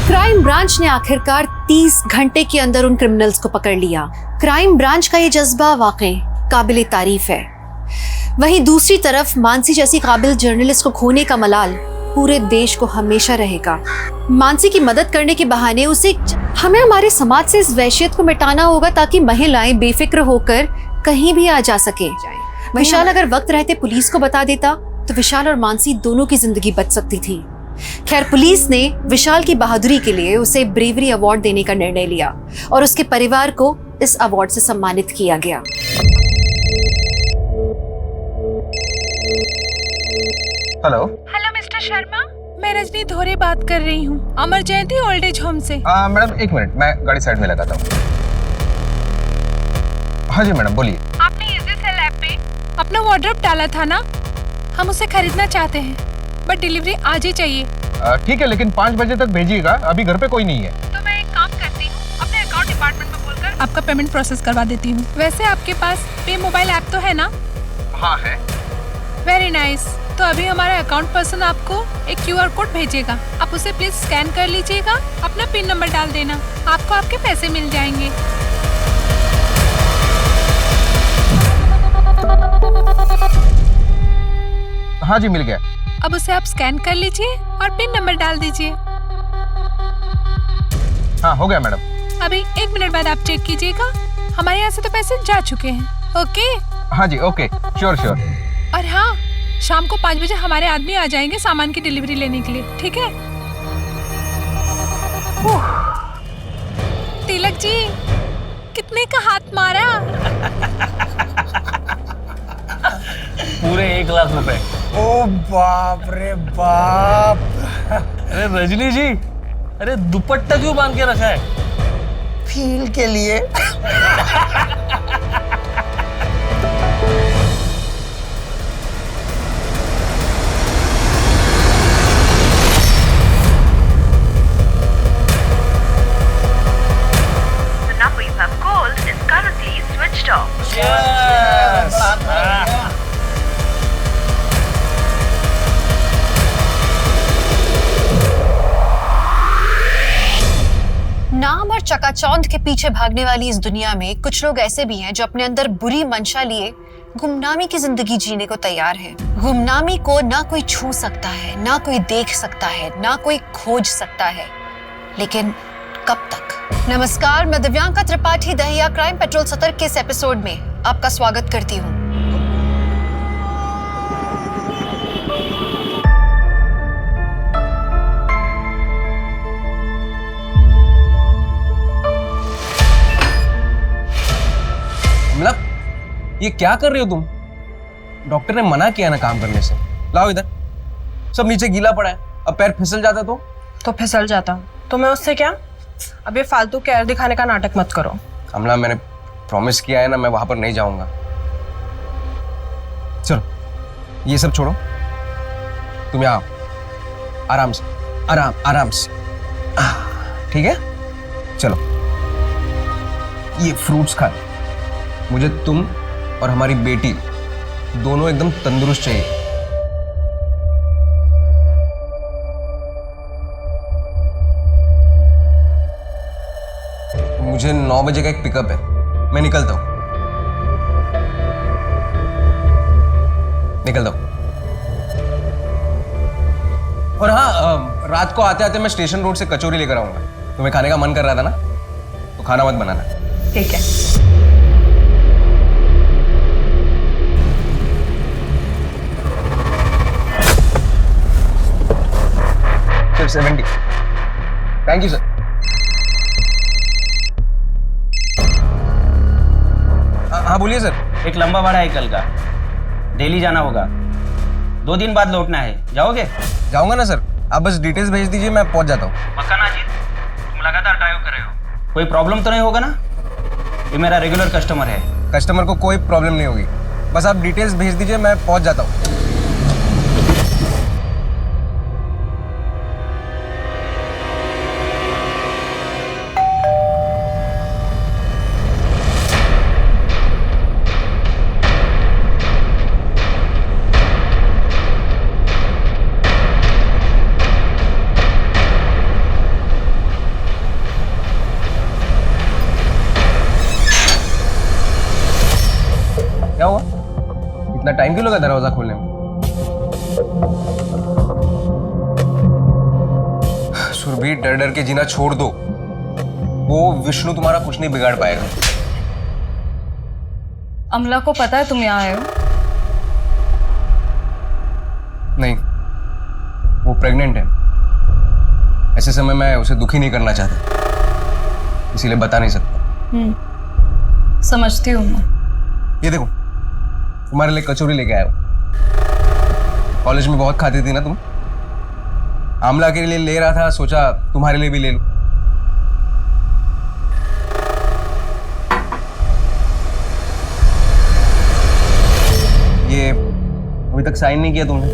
क्राइम ब्रांच ने आखिरकार 30 घंटे के अंदर उन क्रिमिनल्स को पकड़ लिया। क्राइम ब्रांच का ये जज्बा वाकई काबिले तारीफ है। वहीं दूसरी तरफ मानसी जैसी काबिल जर्नलिस्ट को खोने का मलाल पूरे देश को हमेशा रहेगा। मानसी की मदद करने के बहाने उसे हमें हमारे समाज से इस वहशियत को मिटाना होगा ताकि महिलाएं बेफिक्र होकर कहीं भी आ जा सके। विशाल अगर वक्त रहते पुलिस को बता देता तो विशाल और मानसी दोनों की जिंदगी बच सकती थी। खैर पुलिस ने विशाल की बहादुरी के लिए उसे ब्रेवरी अवार्ड देने का निर्णय लिया और उसके परिवार को इस अवार्ड से सम्मानित किया गया। हेलो हेलो मिस्टर शर्मा, मैं रजनी धोरे बात कर रही हूँ, अमर जयंती ओल्ड एज होम से। मैडम एक मिनट, मैं गाड़ी साइड में लगाता हूँ। हाँ जी मैडम बोलिए। आपने इजी सेल ऐप पे अपना वार्डरोब डाला था ना, हम उसे खरीदना चाहते हैं बट डिलीवरी आज ही चाहिए। ठीक है लेकिन 5 बजे तक भेजिएगा, अभी घर पे कोई नहीं है। तो मैं एक काम करती हूँ, अपने अकाउंट डिपार्टमेंट में बोलकर आपका पेमेंट प्रोसेस करवा देती हूँ। वैसे आपके पास पे मोबाइल ऐप तो है ना? हाँ है। Very nice. तो अभी हमारा अकाउंट पर्सन आपको एक QR कोड भेजेगा, आप उसे प्लीज स्कैन कर लीजिएगा, अपना पिन नंबर डाल देना, आपको आपके पैसे मिल जाएंगे। हाँ जी मिल गया। अब उसे आप स्कैन कर लीजिए और पिन नंबर डाल दीजिए। हाँ हो गया मैडम। अभी 1 मिनट बाद आप चेक कीजिएगा, हमारे यहाँ से तो पैसे जा चुके हैं। ओके? हाँ जी ओके, श्योर श्योर। और हाँ, शाम को 5 बजे हमारे आदमी आ जाएंगे सामान की डिलीवरी लेने के लिए, ठीक है? तिलक जी, कितने का हाथ मारा? पूरे 1 लाख रुपए। ओ बाप रे बाप। अरे रजनी जी, अरे दुपट्टा क्यों बांध के रखा है? फील के लिए। The number you have called is currently switched off. नाम और चकाचौंध के पीछे भागने वाली इस दुनिया में कुछ लोग ऐसे भी हैं जो अपने अंदर बुरी मंशा लिए गुमनामी की जिंदगी जीने को तैयार हैं। गुमनामी को ना कोई छू सकता है, ना कोई देख सकता है, ना कोई खोज सकता है, लेकिन कब तक? नमस्कार, मैं दिव्यांका त्रिपाठी दहिया क्राइम पेट्रोल सतर्क के इस एपिसोड में आपका स्वागत करती हूँ। ये क्या कर रही हो तुम? डॉक्टर ने मना किया ना काम करने से। लाओ इधर, सब नीचे गीला पड़ा है, अब पैर फिसल जाता तो फिसल जाता तो मैं उससे क्या? अब ये फालतू केयर दिखाने का नाटक मत करो। कमला, मैंने प्रॉमिस किया है ना, मैं वहां पर नहीं जाऊंगा। चलो ये सब छोड़ो, तुम आओ आराम से, आराम से, ठीक है? चलो ये फ्रूट्स खा, मुझे तुम और हमारी बेटी दोनों एकदम तंदुरुस्त चाहिए। मुझे 9 बजे का एक पिकअप है, मैं निकलता हूं। और हाँ, रात को आते आते मैं स्टेशन रोड से कचौरी लेकर आऊंगा। तुम्हें खाने का मन कर रहा था ना, तो खाना मत बनाना। ठीक है। सिर्फ 70। Thank you sir. हाँ बोलिए सर। एक लंबा भाड़ा है कल का, दिल्ली जाना होगा, 2 दिन बाद लौटना है, जाओगे? जाऊंगा ना सर, आप बस डिटेल्स भेज दीजिए, मैं पहुंच जाता हूँ। पक्का ना अजीत? तुम लगातार ड्राइव कर रहे हो, कोई प्रॉब्लम तो नहीं होगा ना? ये मेरा रेगुलर कस्टमर है। कस्टमर को कोई प्रॉब्लम नहीं होगी, बस आप डिटेल्स भेज दीजिए, मैं पहुंच जाता हूँ। क्या हुआ? इतना टाइम क्यों लगा दरवाजा खोलने में? सुरभि, डर डर के जीना छोड़ दो, वो विष्णु तुम्हारा कुछ नहीं बिगाड़ पाएगा। अमला को पता है तुम यहाँ आए हो? नहीं, वो प्रेग्नेंट है। ऐसे समय मैं उसे दुखी नहीं करना चाहता, इसीलिए बता नहीं सकता। समझती हूँ मैं। ये देखो, तुम्हारे लिए कचौरी लेके आया हूं। कॉलेज में बहुत खाती थी ना तुम। आमला के लिए ले रहा था, सोचा तुम्हारे लिए भी ले लूं। ये अभी तक साइन नहीं किया तुमने।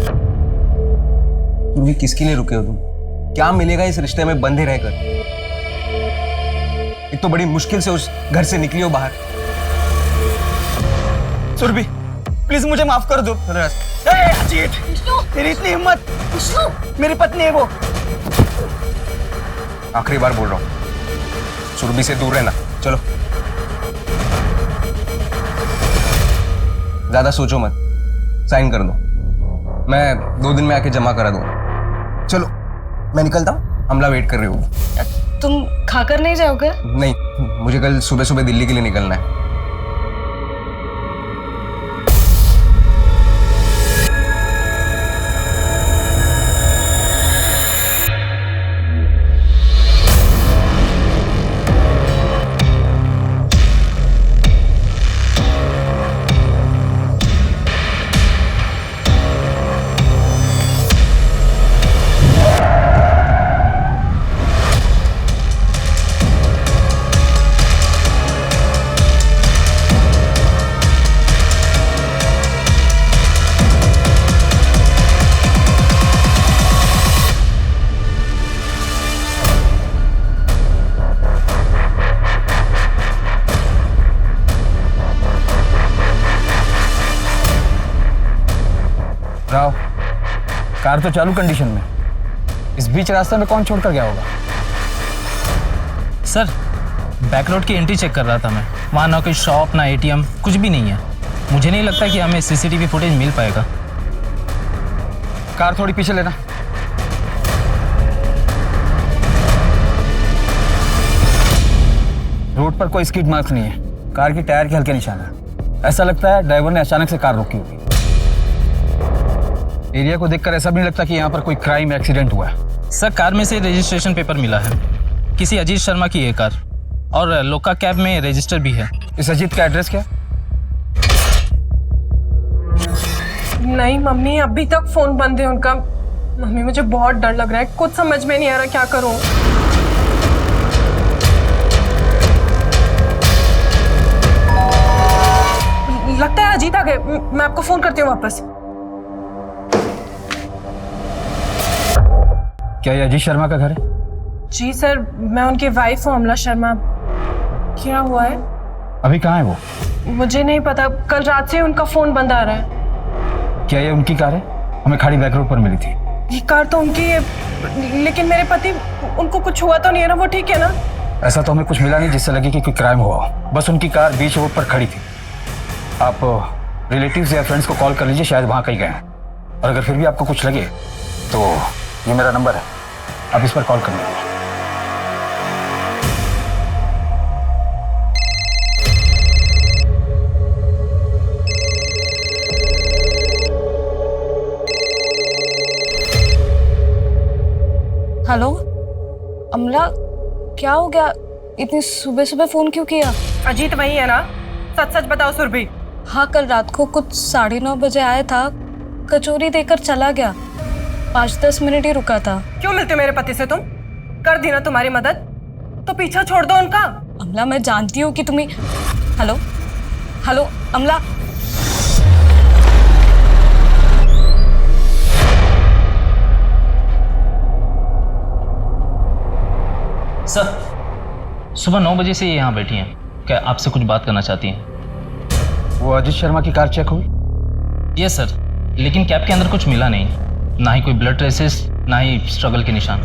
तुम किसके लिए रुके हो तुम? क्या मिलेगा इस रिश्ते में बंधे रहकर? एक तो बड़ी मुश्किल से उस घर से निकली हो बाहर। सुरभि, प्लीज मुझे माफ कर दो। अजीत, तेरी इतनी हिम्मत! मेरी पत्नी है वो। आखिरी बार बोल रहा हूं, सुरभि से दूर रहना। चलो, ज्यादा सोचो मत, साइन कर दो। मैं 2 दिन में आके जमा करा दूंगा। चलो, मैं निकलता हूं, अमला वेट कर रही होगी। तुम खाकर नहीं जाओगे? नहीं, मुझे कल सुबह सुबह दिल्ली के लिए निकलना है। राव, कार तो चालू कंडीशन में, इस बीच रास्ते में कौन छोड़कर गया होगा? सर, बैक रोड की एंट्री चेक कर रहा था मैं, वहाँ ना कोई शॉप ना एटीएम, कुछ भी नहीं है। मुझे नहीं लगता कि हमें सीसीटीवी फुटेज मिल पाएगा। कार थोड़ी पीछे लेना। रोड पर कोई स्किड मार्क्स नहीं है, कार की टायर के हल्के निशान है। ऐसा लगता है ड्राइवर ने अचानक से कार रोकी होगी। एरिया को देखकर ऐसा भी नहीं लगता कि यहाँ पर कोई क्राइम एक्सीडेंट हुआ है। सर, कार में से रजिस्ट्रेशन पेपर मिला है, किसी अजीत शर्मा की है कार, और लोका कैब में रजिस्टर भी है। इस अजीत का एड्रेस क्या? नहीं मम्मी, अभी तक फोन बंद है उनका। मम्मी, मुझे बहुत डर लग रहा है, कुछ समझ में नहीं आ रहा क्या करूं। लगता है अजीत आ गए, मैं आपको फोन करती हूँ वापस। क्या ये अजीत शर्मा का घर है? जी सर, मैं उनकी वाइफ हूँ अमला शर्मा। क्या हुआ है? अभी कहाँ है वो? मुझे नहीं पता, कल रात से उनका फोन बंद आ रहा है। क्या ये उनकी कार है? हमें खाड़ी बैक रोड पर मिली थी। ये कार तो उनकी है, लेकिन मेरे पति, उनको कुछ हुआ तो नहीं है ना? वो ठीक है ना? ऐसा तो हमें कुछ मिला नहीं जिससे लगे कि कोई क्राइम हुआ हो। बस उनकी कार बीच रोड पर खड़ी थी। आप रिलेटिव्स या फ्रेंड्स को कॉल कर लीजिए, शायद वहाँ कहीं गए हैं। और अगर फिर भी आपको कुछ लगे तो ये मेरा नंबर है, आप इस पर कॉल कर लीजिए। क्या हो गया? इतनी सुबह सुबह फोन क्यों किया? अजीत वही है ना? सच सच बताओ सुरभि। हाँ, कल रात को कुछ 9:30 बजे आया था, कचौरी देकर चला गया। 5-10 मिनट ही रुका था। क्यों मिलते मेरे पति से तुम? कर दी ना तुम्हारी मदद, तो पीछा छोड़ दो उनका। अमला, मैं जानती हूँ कि तुम्हें। हेलो हेलो अमला। सर, सुबह 9 बजे से ये यहाँ बैठी हैं। क्या आपसे कुछ बात करना चाहती हैं? वो अजीत शर्मा की कार चेक हुई? यस सर, लेकिन कैब के अंदर कुछ मिला नहीं, ना ही कोई ब्लड ट्रेसेस, ना ही स्ट्रगल के निशान।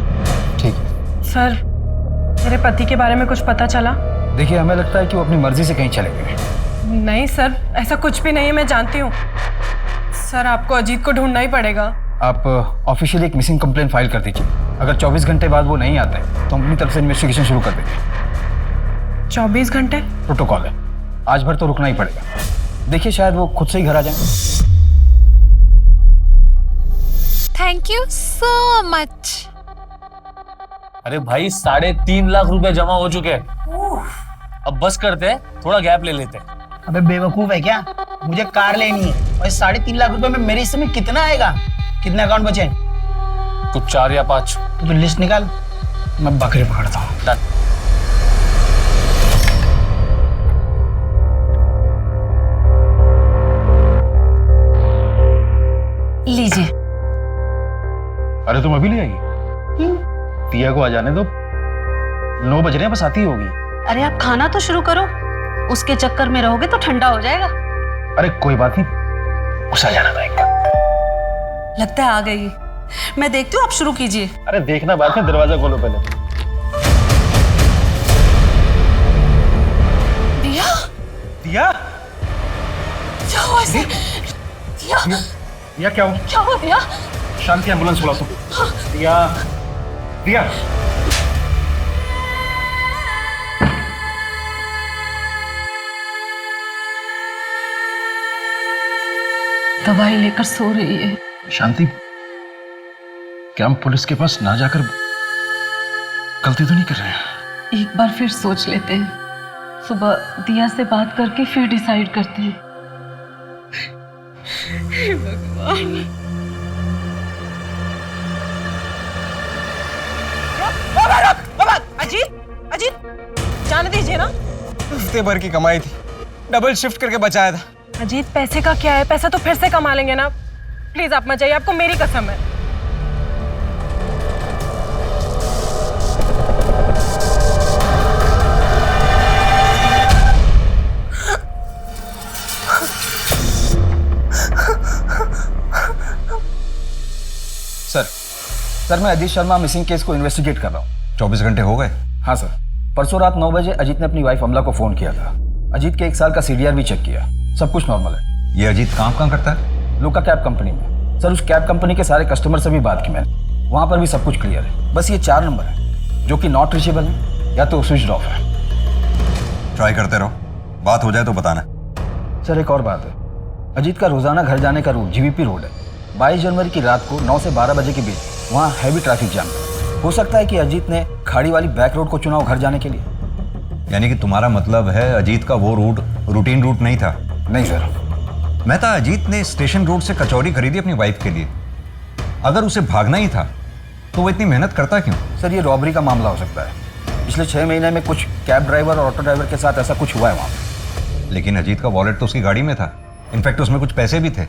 ठीक। सर, मेरे पति के बारे में कुछ पता चला? देखिए, हमें लगता है कि वो अपनी मर्जी से कहीं चले गए। नहीं सर, ऐसा कुछ भी नहीं है, मैं जानती हूँ। सर, आपको अजीत को ढूंढना ही पड़ेगा। आप ऑफिशियली एक मिसिंग कंप्लेंट फाइल कर दीजिए। अगर 24 घंटे बाद वो नहीं आते तो हम अपनी तरफ से इन्वेस्टिगेशन शुरू कर देंगे। 24 घंटे? प्रोटोकॉल है, आज भर तो रुकना ही पड़ेगा। देखिए, शायद वो खुद से ही घर आ जाए। Thank you so much. अरे भाई, 3.5 लाख रुपए जमा हो चुके हैं। अब बस करते हैं, थोड़ा गैप ले लेते हैं। अबे बेवकूफ है क्या? मुझे कार लेनी है और 3.5 लाख रुपए में मेरे हिस्से में कितना आएगा? कितने अकाउंट बचे? कुछ 4 या 5। तो लिस्ट निकाल, मैं बकरी पकड़ता हूँ। लीजिए। अरे तुम अभी ले आएगी? पिया को आ जाने दो, 9 बज रहे हैं, बस आती होगी। अरे आप खाना तो शुरू करो, उसके चक्कर में रहोगे तो ठंडा हो जाएगा। अरे कोई बात नहीं, उसे आ जाना था एक बार। लगता है आ गई। मैं देखती हूँ, आप शुरू कीजिए। अरे देखना बाद में, दरवाजा खोलो पहले। दिया? दिया? क्या हुआ इसे? दिया? दिया क्या हुआ? क्या हुआ दिया? शांति, एम्बुलेंस बुला तो। दिया, दिया। दवाई लेकर सो रही है। शांति, क्या हम पुलिस के पास ना जाकर गलती तो नहीं कर रहे हैं? एक बार फिर सोच लेते हैं। सुबह दिया से बात करके फिर डिसाइड करते हैं। हे भगवान। बाबा, अजीत, अजीत, जाने दीजिए ना। हफ्ते भर की कमाई थी, डबल शिफ्ट करके बचाया था। अजीत, पैसे का क्या है? पैसा तो फिर से कमा लेंगे ना। प्लीज आप मत जाइए, आपको मेरी कसम है। सर, मैं अजीत शर्मा मिसिंग केस को इन्वेस्टिगेट कर रहा हूँ। 24 घंटे हो गए? हाँ सर, परसों रात 9 बजे अजीत ने अपनी वाइफ अमला को फोन किया था। अजीत के 1 साल का CDR भी चेक किया, सब कुछ नॉर्मल है। ये अजीत काम कहाँ करता है? लोका कैब कंपनी में। सर, उस कैब कंपनी के सारे कस्टमर से भी बात की मैंने, वहाँ पर भी सब कुछ क्लियर है। बस ये 4 नंबर है जो कि नॉट रीचेबल है या तो स्विच ऑफ है। ट्राई करते रहो, बात हो जाए तो बताना। सर, एक और बात है, अजीत का रोजाना घर जाने का रूट GVP रोड है। 22 जनवरी की रात को 9 से 12 बजे के बीच वहाँ हैवी ट्रैफिक जाम है। हो सकता है कि अजीत ने खाड़ी वाली बैक रोड को चुना हो घर जाने के लिए। यानी कि तुम्हारा मतलब है अजीत का वो रूट रूटीन रूट नहीं था? नहीं सर। मैं था अजीत ने स्टेशन रोड से कचौरी खरीदी अपनी वाइफ के लिए। अगर उसे भागना ही था तो वो इतनी मेहनत करता क्यों? सर, ये रॉबरी का मामला हो सकता है। पिछले 6 महीने में कुछ कैब ड्राइवर और ऑटो ड्राइवर के साथ ऐसा कुछ हुआ है वहाँ पे। लेकिन अजीत का वॉलेट तो उसकी गाड़ी में था, इनफैक्ट उसमें कुछ पैसे भी थे।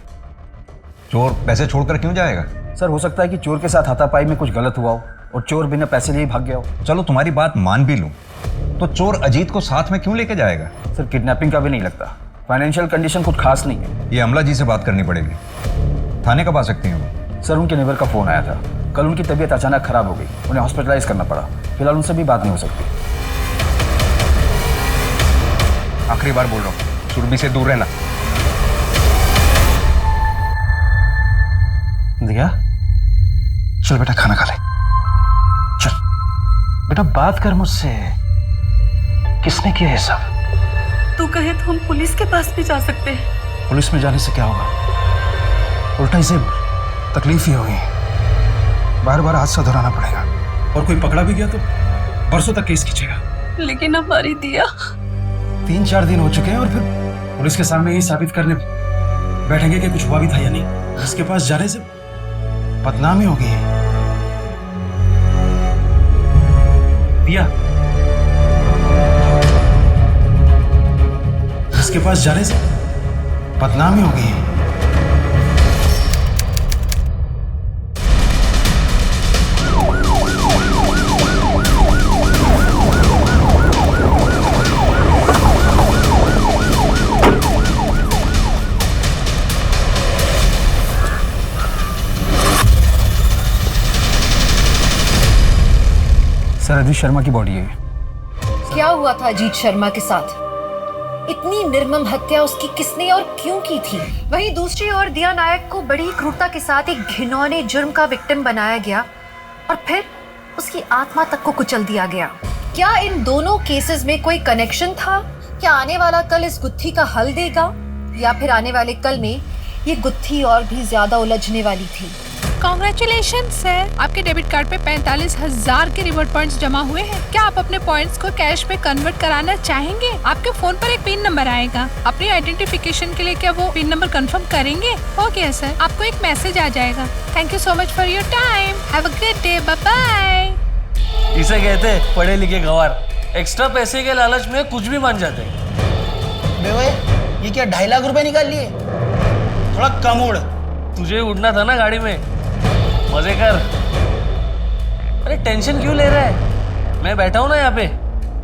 चोर पैसे छोड़कर क्यों जाएगा? सर, हो सकता है कि चोर के साथ हाथापाई में कुछ गलत हुआ हो और चोर बिना पैसे लिए भाग गया हो। चलो तुम्हारी बात मान भी लूं, तो चोर अजीत को साथ में क्यों लेके जाएगा? सर, किडनैपिंग का भी नहीं लगता। फाइनेंशियल कंडीशन कुछ खास नहीं है। ये अमला जी से बात करनी पड़ेगी। थाने कब आ सकती हैं वो? सर, उनके नेबर का फोन आया था। कल उनकी तबीयत अचानक खराब हो गई, उन्हें हॉस्पिटलाइज करना पड़ा। फिलहाल उनसे भी बात नहीं हो सकती। आखिरी बार बोल रहा हूँ, सुरभि से दूर रहना। दिया, चल बेटा, खाना खा ले। चल बेटा, बात कर मुझसे। किसने किया ये सब? तू कहे तो हम पुलिस के पास भी जा सकते हैं। पुलिस में जाने से क्या होगा? उल्टा इसे तकलीफ ही होगी। बार बार हादसा दोहराना पड़ेगा। और कोई पकड़ा भी गया तो? परसों तक केस खींचेगा। लेकिन हमारी दिया 3-4 दिन हो चुके हैं और फिर पुलिस के सामने ही साबित करने बैठेंगे कि कुछ हुआ भी था या नहीं। जिसके पास जाने से बदनामी हो गई है। दिया, जिसके पास जाने से बदनामी हो गई है। सर अजीत शर्मा की बॉडी है। क्या हुआ था अजीत शर्मा के साथ? इतनी निर्मम हत्या उसकी किसने और क्यों की थी? वहीं दूसरी ओर दिया नायक को बड़ी क्रूरता के साथ एक घिनौने जुर्म का विक्टिम बनाया गया और फिर उसकी आत्मा तक को कुचल दिया गया। क्या इन दोनों केसेस में कोई कनेक्शन था? क्या आने वाला कल इस गुत्थी का हल देगा या फिर आने वाले कल में ये गुत्थी और भी ज्यादा उलझने वाली थी? कॉन्ग्रेचुलेशन सर, आपके डेबिट कार्ड पे 45,000 के रिवॉर्ड पॉइंट्स जमा हुए हैं। क्या आप अपने पॉइंट्स को कैश में कन्वर्ट कराना चाहेंगे? आपके फोन पर एक पिन नंबर आएगा। अपनी आइडेंटिफिकेशन के लिए क्या वो पिन नंबर कंफर्म करेंगे? ओके सर, आपको एक मैसेज आ जाएगा। Thank you so much for your time, have a good day, bye bye. इसे कहते हैं पढ़े लिखे गवार, एक्स्ट्रा पैसे के लालच में कुछ भी मान जाते हैं। ये क्या 2.5 लाख रुपए निकाल लिए? थोड़ा कम उड़। तुझे उड़ना था ना गाड़ी में, मजे कर। अरे टेंशन क्यों ले रहा है? मैं बैठा हूं ना यहाँ पे,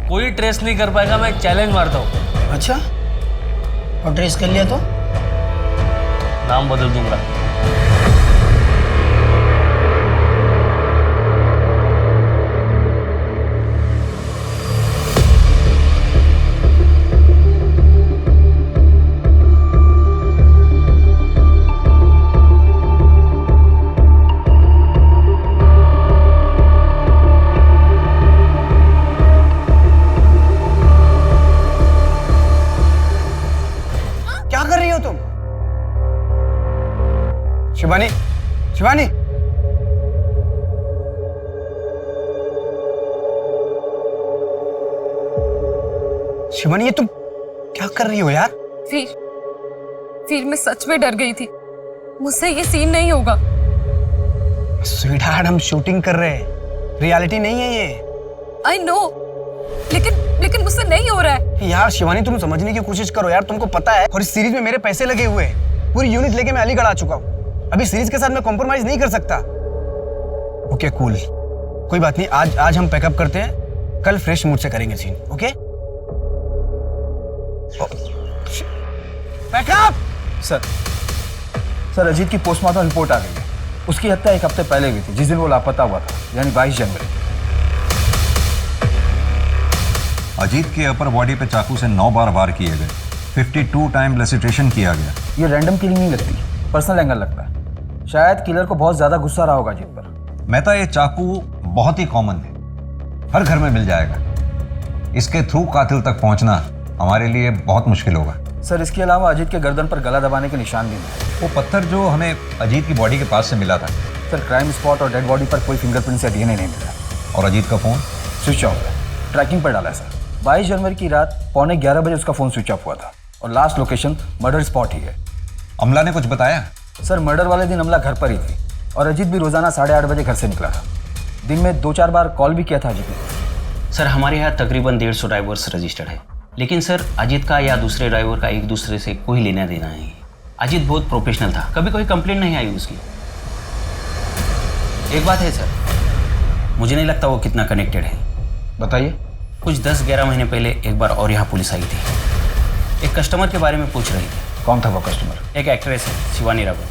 कोई ट्रेस नहीं कर पाएगा। मैं चैलेंज मारता हूँ। अच्छा, और ट्रेस कर लिया तो नाम बदल दूंगा। शिवानी, शिवानी, शिवानी, ये तुम क्या कर रही हो यार? फिर मैं सच में डर गई थी। मुझसे ये सीन नहीं होगा। स्वीटहार्ट, हम शूटिंग कर रहे हैं, रियलिटी नहीं है ये। आई नो, लेकिन मुझसे नहीं हो रहा है। यार शिवानी, तुम समझने की कोशिश करो यार। तुमको पता है, और इस सीरीज में मेरे पैसे लगे हुए हैं। पूरी यूनिट लेके मैं अलीगढ़ आ चुका हूँ। अभी सीरीज के साथ मैं कॉम्प्रोमाइज नहीं कर सकता। ओके कूल, कोई बात नहीं। आज हम पैकअप करते हैं, कल फ्रेश मूड से करेंगे scene. Okay pack up. Sir Ajit की पोस्टमार्टम रिपोर्ट आ गई है। उसकी हत्या 1 हफ्ते पहले हुई थी, जिस दिन वो लापता हुआ था, यानी 22 जनवरी। अजीत के अपर बॉडी पे चाकू से 9 बार वार किए गए, 52 टाइम लेसिट्रेशन किया गया। ये रैंडम किलिंग नहीं लगती, पर्सनल एंगल लगता है। शायद किलर को बहुत ज्यादा गुस्सा रहा होगा अजीत पर। मेहता, ये चाकू बहुत ही कॉमन है, हर घर में मिल जाएगा। इसके थ्रू कातिल तक पहुंचना हमारे लिए बहुत मुश्किल होगा। सर इसके अलावा अजीत के गर्दन पर गला दबाने के निशान भी हैं। वो पत्थर जो हमें अजीत की बॉडी के पास से मिला था। सर क्राइम स्पॉट और डेड बॉडी पर कोई फिंगरप्रिंट्स या डीएनए नहीं मिला। और अजीत का फोन स्विच ऑफ है, ट्रैकिंग पर डाला है सर। 22 जनवरी की रात 11:15 बजे उसका फोन स्विच ऑफ हुआ था और लास्ट लोकेशन मर्डर स्पॉट ही है। अमला ने कुछ बताया? सर मर्डर वाले दिन अमला घर पर ही थी और अजीत भी रोजाना 8:30 बजे घर से निकला था। दिन में 2-4 बार कॉल भी किया था अजीत ने। सर हमारे यहाँ तकरीबन 150 ड्राइवर्स रजिस्टर्ड है, लेकिन सर अजीत का या दूसरे ड्राइवर का एक दूसरे से कोई लेना देना नहीं है। अजीत बहुत प्रोफेशनल था, कभी कोई कंप्लेंट नहीं आई उसकी। एक बात है सर, मुझे नहीं लगता वो कितना कनेक्टेड है। बताइए। कुछ 10-11 महीने पहले एक बार और यहाँ पुलिस आई थी, एक कस्टमर के बारे में पूछ रही थी। कौन था वो कस्टमर? एक एक्ट्रेस है, शिवानी रावत,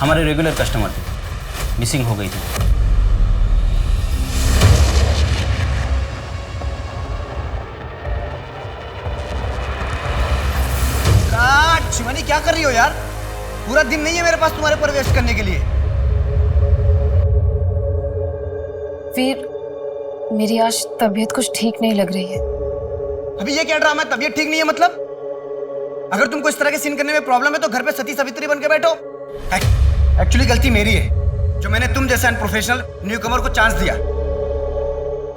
हमारे रेगुलर कस्टमर थे, मिसिंग हो गई थी। शिवानी क्या कर रही हो यार? पूरा दिन नहीं है मेरे पास तुम्हारे पर वेस्ट करने के लिए। वीर, मेरी आज तबीयत कुछ ठीक नहीं लग रही है। अभी ये क्या ड्रामा है? तबीयत ठीक नहीं है मतलब? अगर तुमको इस तरह के सीन करने में प्रॉब्लम है तो घर पे सती सावित्री बन के बैठो। एक्चुअली गलती मेरी है जो मैंने तुम जैसे अनप्रोफेशनल न्यूकमर को चांस दिया।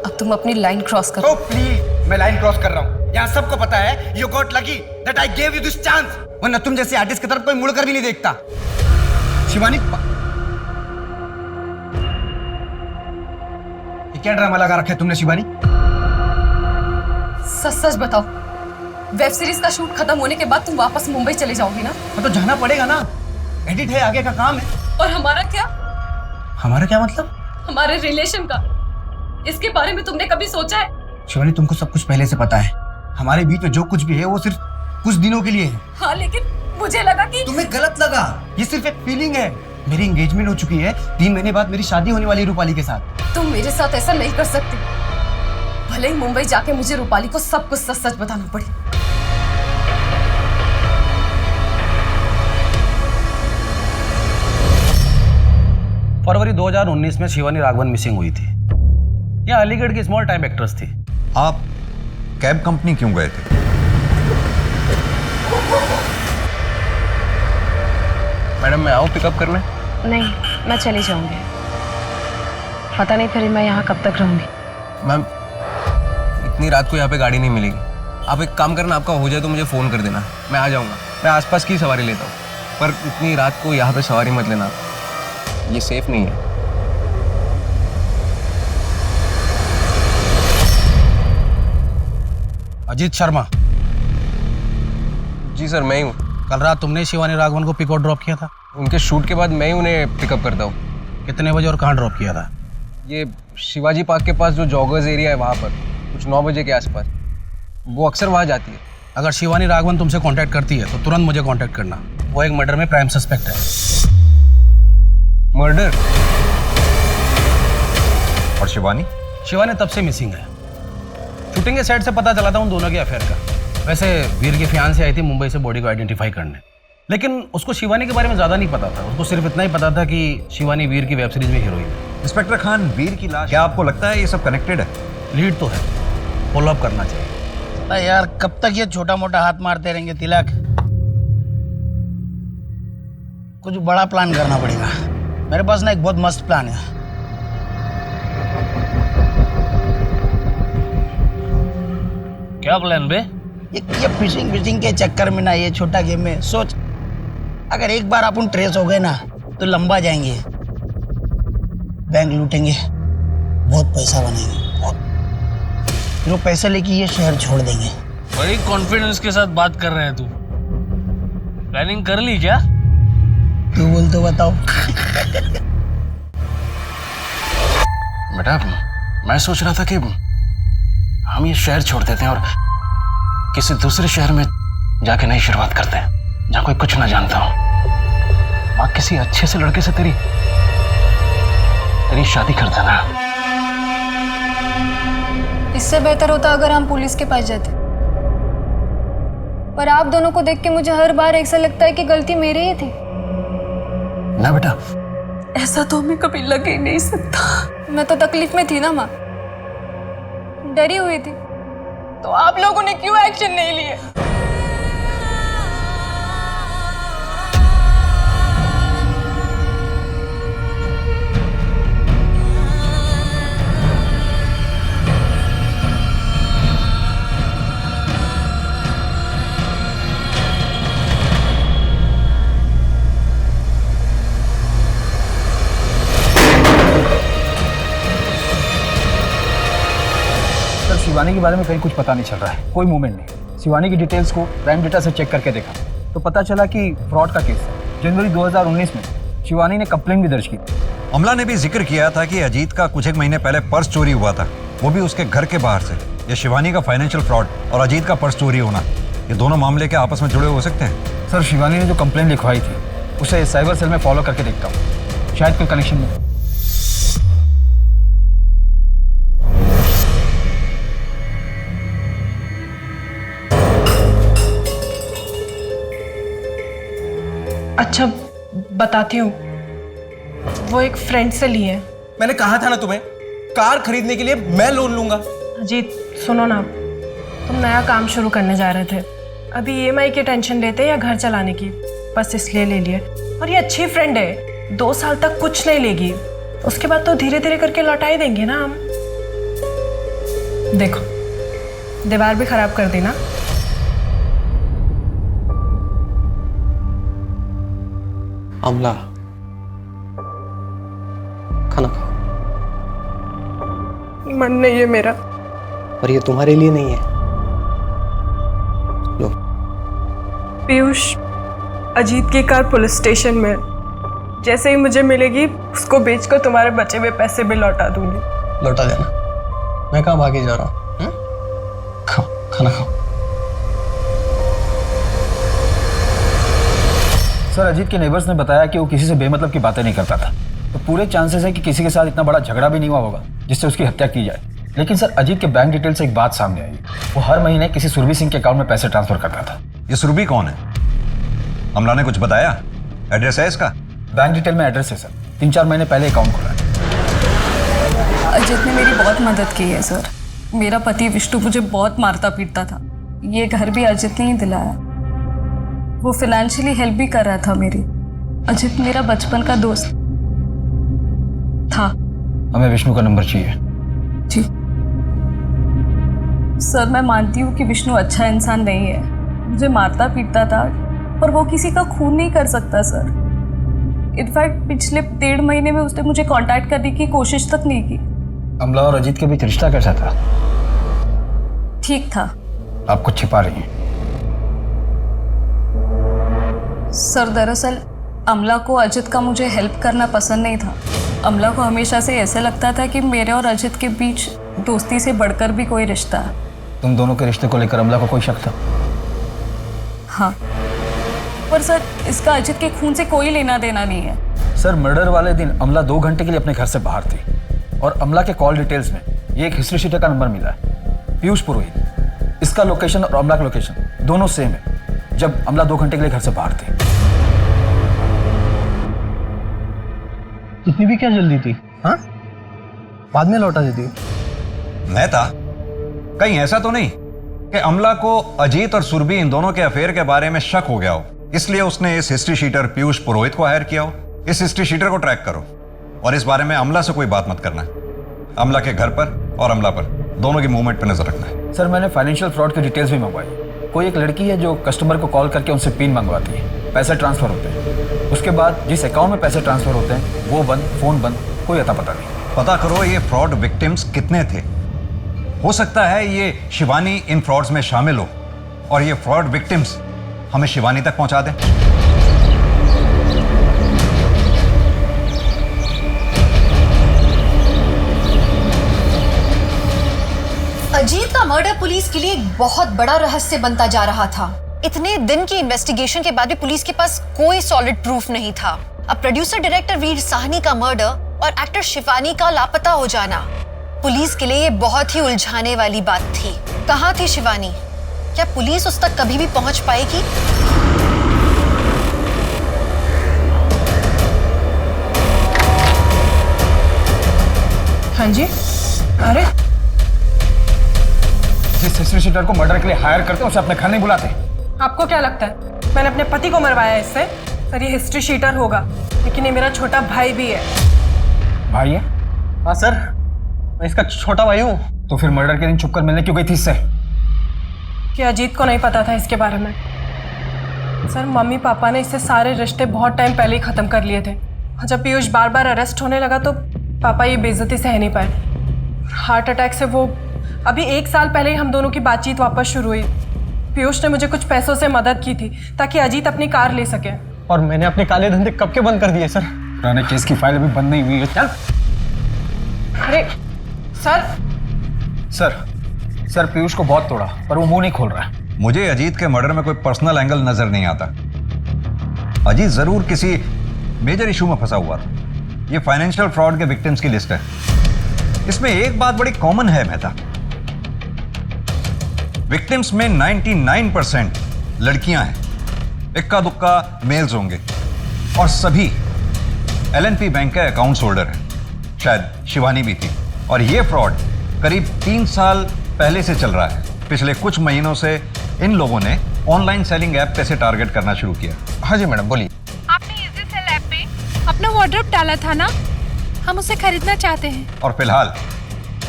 अब तुम अपनी लाइन क्रॉस करो। Oh, please, मैं लाइन क्रॉस कर रहा हूँ। यहाँ सबको पता है you got lucky that I gave you this chance। वरना तुम जैसे आर्टिस्ट की तरफ कोई मुड़कर भी नहीं देखता। शिवानी, ये क्या ड्रामा लगा रखा है तुमने शिवानी? सच सच बताओ, वेब सीरीज का शूट खत्म होने के बाद तुम वापस मुंबई चले जाओगी ना? तो जाना पड़ेगा ना, एडिट है, आगे का काम है। और हमारा क्या? हमारा क्या मतलब? हमारे रिलेशन का, इसके बारे में तुमने कभी सोचा है? शिवानी, तुमको सब कुछ पहले से पता है। हमारे बीच में जो कुछ भी है वो सिर्फ कुछ दिनों के लिए है। हाँ, लेकिन मुझे लगा कि तुम्हें गलत लगा। ये सिर्फ एक फीलिंग है। मेरी एंगेजमेंट हो चुकी है, 3 महीने बाद मेरी शादी होने वाली है रूपाली के साथ। तुम मेरे साथ ऐसा नहीं कर सकती। भले ही मुंबई जाके मुझे रूपाली को सब कुछ सच सच बताना पड़े। फरवरी 2019 में शिवानी राघवन मिसिंग हुई थी। यह अलीगढ़ की स्मॉल टाइम एक्ट्रेस थी। आप कैब कंपनी क्यों गए थे? मैडम मैं आऊँ पिकअप करने? नहीं, मैं चली जाऊंगी। पता नहीं फिर मैं यहाँ कब तक रहूंगी। मैम इतनी रात को यहाँ पे गाड़ी नहीं मिलेगी। आप एक काम करना, आपका हो जाए तो मुझे फ़ोन कर देना, मैं आ जाऊँगा। मैं आसपास की सवारी लेता हूँ, पर इतनी रात को यहाँ पे सवारी मत लेना, ये सेफ नहीं है। अजीत शर्मा। जी सर, मैं ही हूँ। कल रात तुमने शिवानी राघवन को पिक और ड्रॉप किया था? उनके शूट के बाद मैं ही उन्हें पिकअप करता हूँ। कितने बजे और कहाँ ड्रॉप किया था? ये शिवाजी पार्क के पास जो जॉगर्स एरिया है वहाँ पर, कुछ 9 बजे के आसपास। वो अक्सर वहाँ जाती है। अगर शिवानी राघवन तुमसे कांटेक्ट करती है तो तुरंत मुझे कांटेक्ट करना। वो एक मर्डर में प्राइम सस्पेक्ट है। मर्डर? और शिवानी? शिवानी तब से मिसिंग है। शूटिंग के सेट से पता चला था उन दोनों के अफेयर का। वैसे वीर की फियांसी आई थी मुंबई से बॉडी को आइडेंटिफाई करने, लेकिन उसको शिवानी के बारे में ज़्यादा नहीं पता था। उसको सिर्फ इतना ही पता था कि शिवानी वीर की वेब सीरीज में हीरोइन है। इंस्पेक्टर खान, वीर की लाश, क्या आपको लगता है ये सब कनेक्टेड है? लीड तो है, फॉलो अप करना चाहिए। यार कब तक ये छोटा मोटा हाथ मारते रहेंगे तिलक? कुछ बड़ा प्लान करना पड़ेगा। मेरे पास ना एक बहुत मस्त प्लान है। क्या प्लान बे? ये फिशिंग के चक्कर में ना, ये छोटा गेम में सोच, अगर एक बार अपन ट्रेस हो गए ना तो लंबा जाएंगे, बैंक लूटेंगे, बहुत पैसा बनेंगे, बहुत। फिर वो पैसा लेके ये शहर छोड़ देंगे। बड़ी कॉन्फिडेंस के साथ बात कर रहे हैं तू। प्लानिंग कर ली क्या? तू बोल तो बताओ। बेटा मैं सोच रहा था कि हम ये शहर छोड़ देते हैं और किसी दूसरे शहर में जाके नई शुरुआत करते हैं, जहाँ कोई कुछ ना जानता हो। वहाँ किसी अच्छे से लड़के से तेरी शादी कर देना। इससे बेहतर होता अगर हम पुलिस के पास जाते, पर आप दोनों को देख के मुझे हर बार ऐसा लगता है कि गलती मेरी ही थी। ना बेटा, ऐसा तो हमें कभी लग ही नहीं सकता। मैं तो तकलीफ में थी ना माँ, डरी हुई थी, तो आप लोगों ने क्यों एक्शन नहीं लिए? शिवानी के बारे में कहीं कुछ पता नहीं चल रहा है, कोई मूवमेंट नहीं। शिवानी की डिटेल्स को प्राइम डेटा से चेक करके देखा तो पता चला कि फ्रॉड का केस है। जनवरी 2019 में शिवानी ने कंप्लेंट भी दर्ज की। अमला ने भी जिक्र किया था कि अजीत का कुछ एक महीने पहले पर्स चोरी हुआ था, वो भी उसके घर के बाहर से। ये शिवानी का फाइनेंशियल फ्रॉड और अजीत का पर्स चोरी होना, ये दोनों मामले के आपस में जुड़े हो सकते हैं। सर शिवानी ने जो कंप्लेंट लिखवाई थी उसे साइबर सेल में फॉलो करके देखता हूँ, शायद कोई कनेक्शन नहीं। अच्छा बताती हूँ, वो एक फ्रेंड से ली है। मैंने कहा था ना तुम्हें, कार खरीदने के लिए मैं लोन लूंगा। अजीत सुनो ना, तुम नया काम शुरू करने जा रहे थे, अभी EMI की टेंशन लेते या घर चलाने की, बस इसलिए ले लिए। और ये अच्छी फ्रेंड है, 2 साल तक कुछ नहीं लेगी, उसके बाद तो धीरे धीरे करके लौटा ही देंगे ना हम। देखो, दीवार भी खराब कर दी ना। अमला, खाना खाओ। मन नहीं है मेरा। पर ये तुम्हारे लिए नहीं है। लो। पीयूष, अजीत की कार पुलिस स्टेशन में है। जैसे ही मुझे मिलेगी उसको बेचकर तुम्हारे बचे हुए पैसे भी लौटा दूंगी। लौटा देना। मैं कहाँ भागे जा रहा हूँ? खाओ, खाना खाओ। सर, अजीत के नेबर्स ने बताया कि वो किसी से बेमतलब की बातें नहीं करता था, तो पूरे चांसेस है कि किसी के साथ इतना बड़ा झगड़ा भी नहीं हुआ होगा जिससे उसकी हत्या की जाए। लेकिन सर, अजीत के बैंक डिटेल से एक बात सामने आई। वो हर महीने किसी सुरभि सिंह के अकाउंट में पैसे ट्रांसफर करता था। ये सुरभि कौन है? अमला ने कुछ बताया? एड्रेस है इसका? बैंक डिटेल में एड्रेस है सर। 3-4 महीने पहले अकाउंट खुला है। अजीत ने मेरी बहुत मदद की है सर। मेरा पति विष्णु मुझे बहुत मारता पीटता था। ये घर भी अजीत ने ही दिलाया। वो फाइनेंशियली हेल्प भी कर रहा था मेरी। अजीत मेरा बचपन का दोस्त था। हमें विष्णु का नंबर चाहिए। जी सर, मैं मानती हूँ कि विष्णु अच्छा इंसान नहीं है। मुझे मारता पीटता था, पर वो किसी का खून नहीं कर सकता सर। इनफैक्ट पिछले 1.5 महीने में उसने मुझे कांटेक्ट करने की कोशिश तक नहीं की। अमला और अजीत के बीच रिश्ता कैसा था? ठीक था। आप कुछ छिपा रही हैं। सर, दरअसल अमला को अजित का मुझे हेल्प करना पसंद नहीं था। अमला को हमेशा से ऐसे लगता था कि मेरे और अजित के बीच दोस्ती से बढ़कर भी कोई रिश्ता है। तुम दोनों के रिश्ते को लेकर अमला को कोई शक था? हाँ, पर सर इसका अजित के खून से कोई लेना देना नहीं है। सर, मर्डर वाले दिन अमला 2 घंटे के लिए अपने घर से बाहर थी और अमला के कॉल डिटेल्स में ये एक हिस्ट्री शीटर का नंबर मिला है, पीयूष पुरोहित। इसका लोकेशन और अमला का लोकेशन दोनों सेम है जब अमला 2 घंटे के लिए घर से बाहर थी। इतनी भी क्या जल्दी थी? हाँ, बाद में लौटा देती। मैं था? कहीं ऐसा तो नहीं कि अमला को अजीत और सुरभि इन दोनों के अफेयर के बारे में शक हो गया हो, इसलिए उसने इस हिस्ट्री शीटर पीयूष पुरोहित को हायर किया हो? इस हिस्ट्री शीटर को ट्रैक करो और इस बारे में अमला से कोई बात मत करना। अमला के घर पर और अमला पर दोनों की मूवमेंट पर नजर रखना है। सर, मैंने फाइनेंशियल फ्रॉड की डिटेल्स भी मंगवाई। कोई एक लड़की है जो कस्टमर को कॉल करके उनसे पिन मंगवाती है, पैसे ट्रांसफर होते हैं। उसके बाद जिस अकाउंट में पैसे ट्रांसफर होते हैं वो बंद, फोन बंद, कोई अता पता नहीं। पता करो ये फ्रॉड विक्टिम्स कितने थे। हो सकता है ये शिवानी इन फ्रॉड्स में शामिल हो और ये फ्रॉड विक्टिम्स हमें शिवानी तक पहुंचा दें। अजीत का मर्डर पुलिस के लिए एक बहुत बड़ा रहस्य बनता जा रहा था। इतने दिन की इन्वेस्टिगेशन के बाद भी पुलिस के पास कोई सॉलिड प्रूफ नहीं था। अब प्रोड्यूसर डायरेक्टर वीर साहनी का मर्डर और एक्टर शिवानी का लापता हो जाना पुलिस के लिए ये बहुत ही उलझाने वाली बात थी। कहाँ थी शिवानी? क्या पुलिस उस तक कभी भी पहुंच पाएगी? हाँ जी। अरे, जिस हिस्ट्री शीटर को मर्डर के लिए हायर करते हैं उसे अपने घर नहीं बुलाते। आपको क्या लगता है मैंने अपने पति को मरवाया इससे? सर, ये हिस्ट्री शीटर होगा, लेकिन ये मेरा छोटा भाई भी है। भाई है? हाँ सर, मैं इसका छोटा भाई हूँ। तो फिर मर्डर के दिन छुपकर मिलने क्यों गई थी इससे? कि अजीत को नहीं पता था इसके बारे में। सर, मम्मी पापा ने इससे सारे रिश्ते बहुत टाइम पहले ही ख़त्म कर लिए थे। जब पीयूष बार बार अरेस्ट होने लगा तो पापा ये बेइज्जती सह नहीं पाए। हार्ट अटैक से वो अभी 1 साल पहले ही हम दोनों की बातचीत वापस शुरू हुई। पीयूष ने मुझे कुछ पैसों से मदद की थी ताकि अजीत अपनी कार ले सके। और मैंने अपने काले धंधे कब के बंद कर दिए सर। पुराने केस की फाइल अभी बंद नहीं हुई है। चल। अरे सर। सर, पीयूष को बहुत तोड़ा पर वो मुंह नहीं खोल रहा है। मुझे अजीत के मर्डर में कोई पर्सनल एंगल नजर नहीं आता। अजीत जरूर किसी मेजर इशू में फंसा हुआ था। ये फाइनेंशियल फ्रॉड के विक्टिम्स की लिस्ट है। इसमें एक बात बड़ी कॉमन है मेहता, विक्टिम्स में 99% लड़कियां हैं, इक्का दुक्का मेल्स होंगे और सभी LNP बैंक के अकाउंट होल्डर हैं। शायद शिवानी भी थी। और ये फ्रॉड करीब 3 साल पहले से चल रहा है। पिछले कुछ महीनों से इन लोगों ने ऑनलाइन सेलिंग ऐप पे से टारगेट करना शुरू किया। हाँ जी मैडम, बोलिए। आपने इजी सेल ऐप पे अपना वार्डरोब डाला था ना, हम उसे खरीदना चाहते हैं। और फिलहाल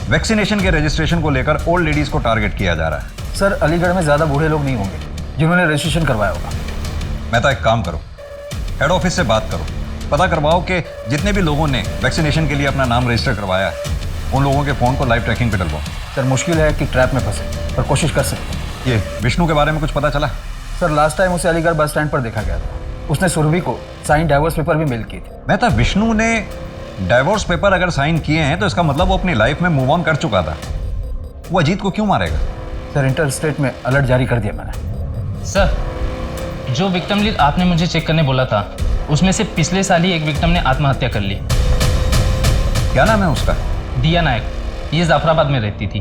वैक्सीनेशन के रजिस्ट्रेशन को लेकर ओल्ड लेडीज को टारगेट किया जा रहा है। सर अलीगढ़ में ज़्यादा बूढ़े लोग नहीं होंगे जिन्होंने रजिस्ट्रेशन करवाया होगा। मैं तो एक काम करो, हेड ऑफिस से बात करो, पता करवाओ कि जितने भी लोगों ने वैक्सीनेशन के लिए अपना नाम रजिस्टर करवाया है उन लोगों के फ़ोन को लाइव ट्रैकिंग पे डलवाओ। सर मुश्किल है कि ट्रैप में फंसे, पर कोशिश कर सकते हैं। ये विष्णु के बारे में कुछ पता चला? सर लास्ट टाइम उसे अलीगढ़ बस स्टैंड पर देखा गया था। उसने सुरभि को साइन डाइवोर्स पेपर भी मेल की थी। मैं था विष्णु ने डाइवोर्स पेपर अगर साइन किए हैं तो इसका मतलब वो अपनी लाइफ में मूव ऑन कर चुका था। वो अजीत को क्यों मारेगा? सर इंटर स्टेट में अलर्ट जारी कर दिया मैंने। सर जो विक्टिम लिस्ट आपने मुझे चेक करने बोला था उसमें से पिछले साल ही एक विक्टिम ने आत्महत्या कर ली। क्या नाम है उसका? दिया नायक, ये जाफराबाद में रहती थी।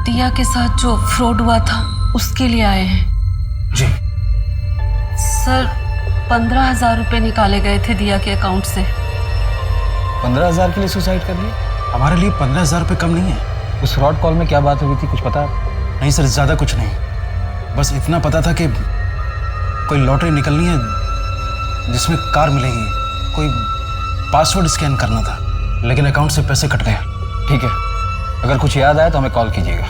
दिया के साथ जो फ्रॉड हुआ था उसके लिए आए हैं। जी सर 15,000 रुपए निकाले गए थे दिया के अकाउंट से। 15,000 के लिए सुसाइड कर लिया? हमारे लिए 15,000 रुपये कम नहीं है। उस फ्रॉड कॉल में क्या बात हुई थी, कुछ पता? नहीं सर, ज़्यादा कुछ नहीं, बस इतना पता था कि कोई लॉटरी निकलनी है जिसमें कार मिलेगी, कोई पासवर्ड स्कैन करना था, लेकिन अकाउंट से पैसे कट गए। ठीक है, अगर कुछ याद आया तो हमें कॉल कीजिएगा।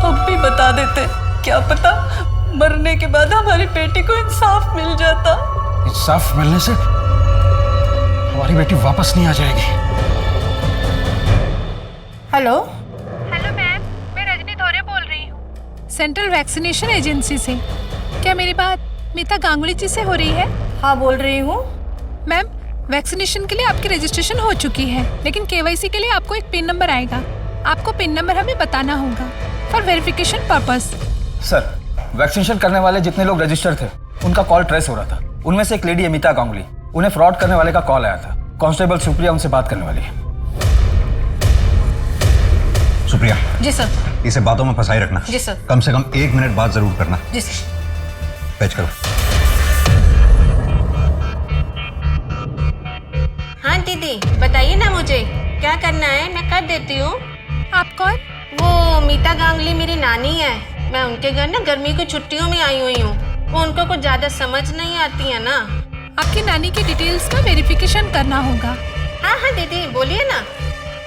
अब भी बता देते, क्या पता मरने के बाद हमारी बेटी को इंसाफ मिल जाता। इंसाफ मिलने से हमारी बेटी वापस नहीं आ जाएगी। हेलो हेलो मैम, मैं रजनी धोरे बोल रही हूँ, सेंट्रल वैक्सीनेशन एजेंसी से। क्या मेरी बात मीता गांगुली जी से हो रही है? हाँ बोल रही हूँ। मैम वैक्सीनेशन के लिए आपकी रजिस्ट्रेशन हो चुकी है, लेकिन केवाईसी के लिए आपको एक पिन नंबर आएगा। आपको पिन नंबर हमें बताना होगा for verification purpose. Sir vaccination करने वाले जितने लोग रजिस्टर थे उनका कॉल ट्रेस हो रहा था। उनमें से एक लेडी अमिता गांगुली, उन्हें फ्रॉड करने वाले का कॉल आया था। कांस्टेबल सुप्रिया उनसे बात करने वाली है। सुप्रिया। जी सर। इसे बातों में फंसाई रखना। जी सर। कम से कम 1 मिनट बात जरूर करना। जी सर। पैच करो। हाँ दीदी बताइए ना मुझे क्या करना है, मैं कर देती हूँ। आप कौन? वो मीता गांगुली मेरी नानी है। मैं उनके घर ना गर्मी की छुट्टियों में आई हुई हूँ। वो उनको कुछ ज्यादा समझ नहीं आती है ना। आपकी नानी की डिटेल्स का वेरिफिकेशन करना होगा। हाँ हाँ दीदी बोलिए ना।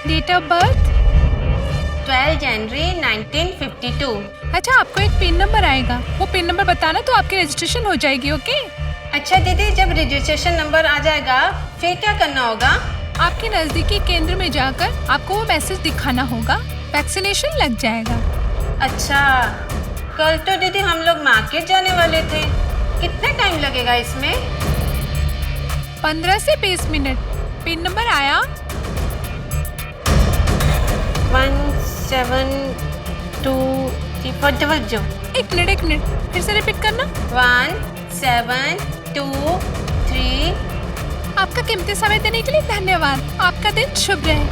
डेट ऑफ बर्थ 12 जनवरी 1952। अच्छा, आपको एक पिन नंबर आएगा, वो पिन नंबर बताना तो आपकी रजिस्ट्रेशन हो जाएगी। ओके। अच्छा दीदी, जब रजिस्ट्रेशन नंबर आ जाएगा फिर क्या करना होगा? आपके नजदीकी केंद्र में जाकर आपको वो मैसेज दिखाना होगा, वैक्सीनेशन लग जाएगा। अच्छा, कल तो दीदी हम लोग मार्केट जाने वाले थे, कितना टाइम लगेगा इसमें? 15 से 20 मिनट। पिन नंबर आया? 1723। एक मिनट फिर से रिपीट करना। 1723। आपका कीमती समय देने के लिए धन्यवाद। आपका दिन शुभ रहे।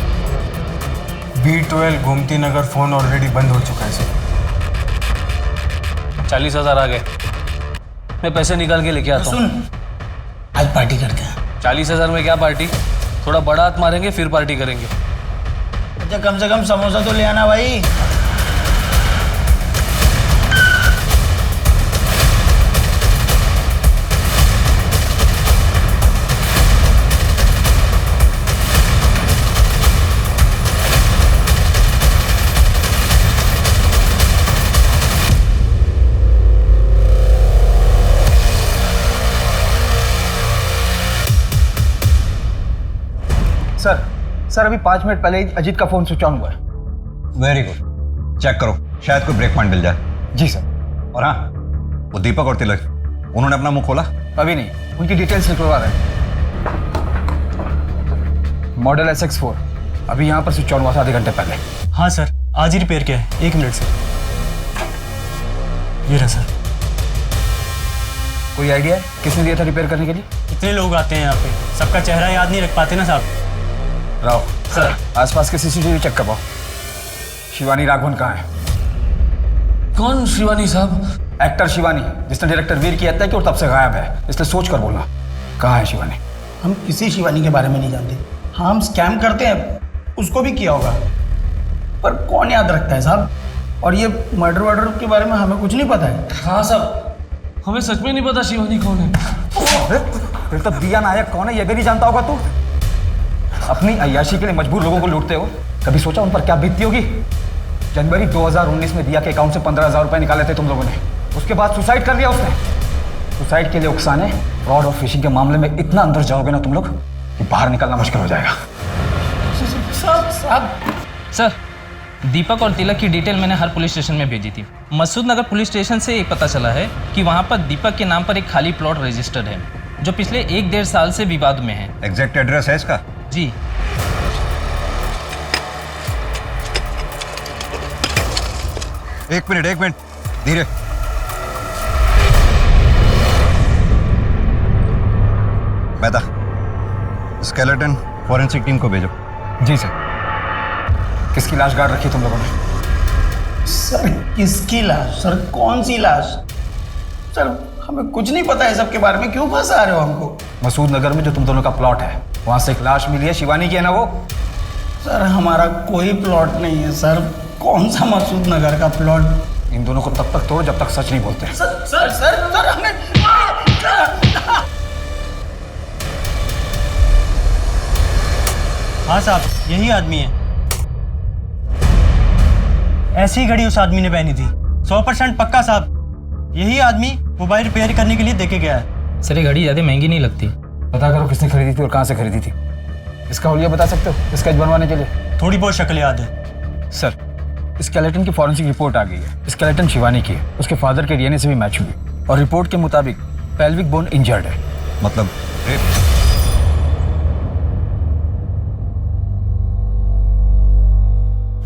B12 Gomti Nagar phone already बंद हो चुका है सर। 40,000 आ गए, मैं पैसे निकाल के लेके आता हूँ। सुन, आज पार्टी करते हैं। 40,000 में क्या पार्टी? थोड़ा बड़ा हाथ मारेंगे फिर पार्टी करेंगे। अच्छा कम से कम समोसा तो ले आना भाई। सर अभी 5 मिनट पहले ही अजीत का फोन स्विच ऑन हुआ है। वेरी गुड, चेक करो, शायद कोई ब्रेक पॉइंट मिल जाए। जी सर। और हाँ, वो दीपक और तिलक, उन्होंने अपना मुंह खोला? अभी नहीं, उनकी डिटेल्स निकलवा रहे हैं। मॉडल SX4 अभी यहाँ पर स्विच ऑन हुआ था आधे घंटे पहले। हाँ सर, आज ही रिपेयर किया है। 1 मिनट सर। ये रहा सर। कोई आइडिया है किसने दिया था रिपेयर करने के लिए? कितने लोग आते हैं यहाँ पे, सबका चेहरा याद नहीं रख पाते ना साहब। राव सर, आसपास के CCTV चेक करवाओ। शिवानी राघवन कहाँ है? कौन शिवानी साहब? एक्टर शिवानी, जिसने डायरेक्टर वीर की हत्या की और तब से गायब है, इसलिए सोच कर बोलना। कहाँ है शिवानी? हम किसी शिवानी के बारे में नहीं जानते। हाँ, हम स्कैम करते हैं, उसको भी किया होगा, पर कौन याद रखता है साहब। और ये मर्डर वर्डर के बारे में हमें कुछ नहीं पता है। हाँ साहब, हमें सच में नहीं पता शिवानी कौन है। फिर तो दिया नायक कौन है ये भी नहीं जानता होगा तू। अपनी अय्याशी के लिए मजबूर लोगों को लूटते हो, कभी सोचा उन पर क्या बीतती होगी। जनवरी 2019 में दिया के अकाउंट से 15,000 रुपए निकाले थे तुम लोगों ने, उसके बाद सुसाइड कर लिया उसने। सुसाइड के लिए उकसाने, फ्रॉड और फिशिंग के मामले में इतना अंदर जाओगे ना तुम लोग कि बाहर निकलना मुश्किल हो जाएगा। सर, दीपक और तिलक की डिटेल मैंने हर पुलिस स्टेशन में भेजी थी। मसूद नगर पुलिस स्टेशन से एक पता चला है कि वहाँ पर दीपक के नाम पर एक खाली प्लॉट रजिस्टर्ड है जो पिछले 1-1.5 साल से विवाद में है। एग्जैक्ट एड्रेस है इसका? जी। एक मिनट धीरे। मेहता, स्केलेटन फॉरेंसिक टीम को भेजो। जी सर। किसकी लाश गाड़ रखी तुम लोगों ने? सर किसकी लाश? सर कौन सी लाश? सर हमें कुछ नहीं पता है सबके बारे में, क्यों फंसा रहे हो हमको? मसूद नगर में जो तुम दोनों का प्लॉट है वहां से एक लाश मिली है, शिवानी की है ना वो? सर हमारा कोई प्लॉट नहीं है सर। कौन सा मसूद नगर का प्लॉट? इन दोनों को तब तक तोड़ो जब तक सच नहीं बोलते। सर हमें हाँ साहब, यही आदमी है। ऐसी ही घड़ी उस आदमी ने पहनी थी, 100% पक्का साहब। यही आदमी मोबाइल रिपेयर करने के लिए देके गया है। सर ये घड़ी ज़्यादा महंगी नहीं लगती। पता करो किसने खरीदी थी और कहाँ से खरीदी थी। इसका हुलिया बता सकते हो स्केच बनवाने के लिए? थोड़ी बहुत शक्ल याद है सर। स्केलेटन की फॉरेंसिक रिपोर्ट आ गई है। स्केलेटन शिवानी की है, उसके फादर के डीएनए से भी मैच हुई और रिपोर्ट के मुताबिक पेल्विक बोन इंजर्ड है। मतलब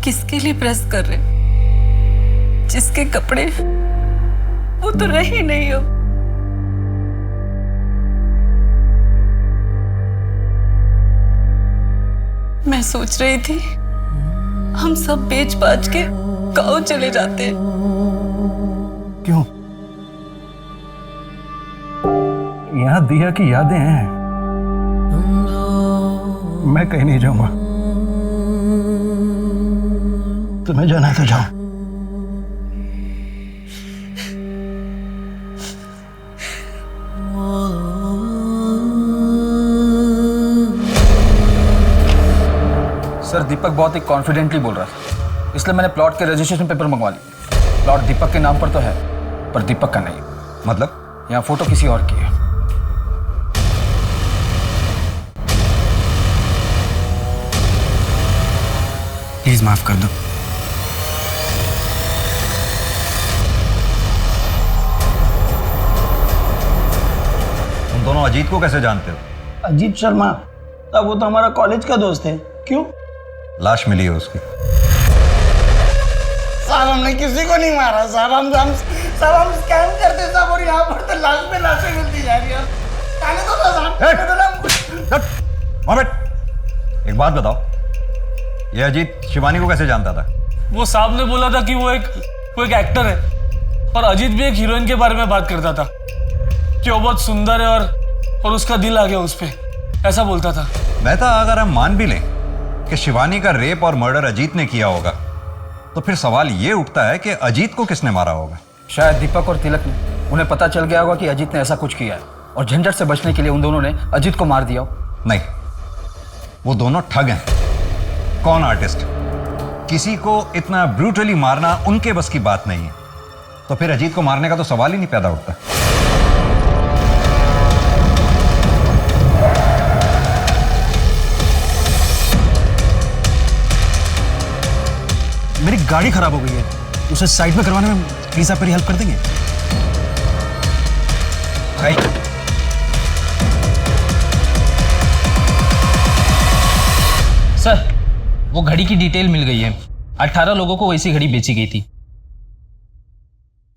किसके लिए प्रेस कर रहे? जिसके कपड़े वो तो रहे नहीं हो। मैं सोच रही थी हम सब बेच बाच के गाँव चले जाते। क्यों? यहाँ दिया की यादें हैं। मैं कहीं नहीं जाऊंगा। तुम्हें जाना है तो जाओ। सर दीपक बहुत ही कॉन्फिडेंटली बोल रहा था, इसलिए मैंने प्लॉट के रजिस्ट्रेशन पेपर मंगवा लिए। प्लॉट दीपक के नाम पर तो है पर दीपक का नहीं। मतलब यहाँ फोटो किसी और की है। प्लीज माफ कर दो। तुम दोनों अजीत को कैसे जानते हो? अजीत शर्मा? तब वो तो हमारा कॉलेज का दोस्त है। क्यों? लाश मिली है उसकी। साहब हमने किसी को नहीं मारा साहब। हम स्कैम करते साहब और यहाँ पर तो लाश पे लाशें मिलती जा रही है। एक बात बताओ, ये अजीत शिवानी को कैसे जानता था? वो साहब ने बोला था कि वो एक एक्टर है और अजीत भी एक हीरोइन के बारे में बात करता था कि वो बहुत सुंदर है और उसका दिल आ गया उस पे, ऐसा बोलता था। मेहता, अगर हम मान भी लें कि शिवानी का रेप और मर्डर अजीत ने किया होगा तो फिर सवाल ये उठता है कि अजीत को किसने मारा होगा? शायद दीपक और तिलक ने, उन्हें पता चल गया होगा कि अजीत ने ऐसा कुछ किया है और झंझट से बचने के लिए उन दोनों ने अजीत को मार दिया हो। नहीं, वो दोनों ठग हैं। कौन आर्टिस्ट? किसी को इतना ब्रूटली मारना उनके बस की बात नहीं है, तो फिर अजीत को मारने का तो सवाल ही नहीं पैदा होता। मेरी गाड़ी खराब हो गई है, उसे साइड में करवाने में प्लीज आप मेरी हेल्प कर देंगे? सर वो घड़ी की डिटेल मिल गई है। 18 लोगों को वैसी घड़ी बेची गई थी।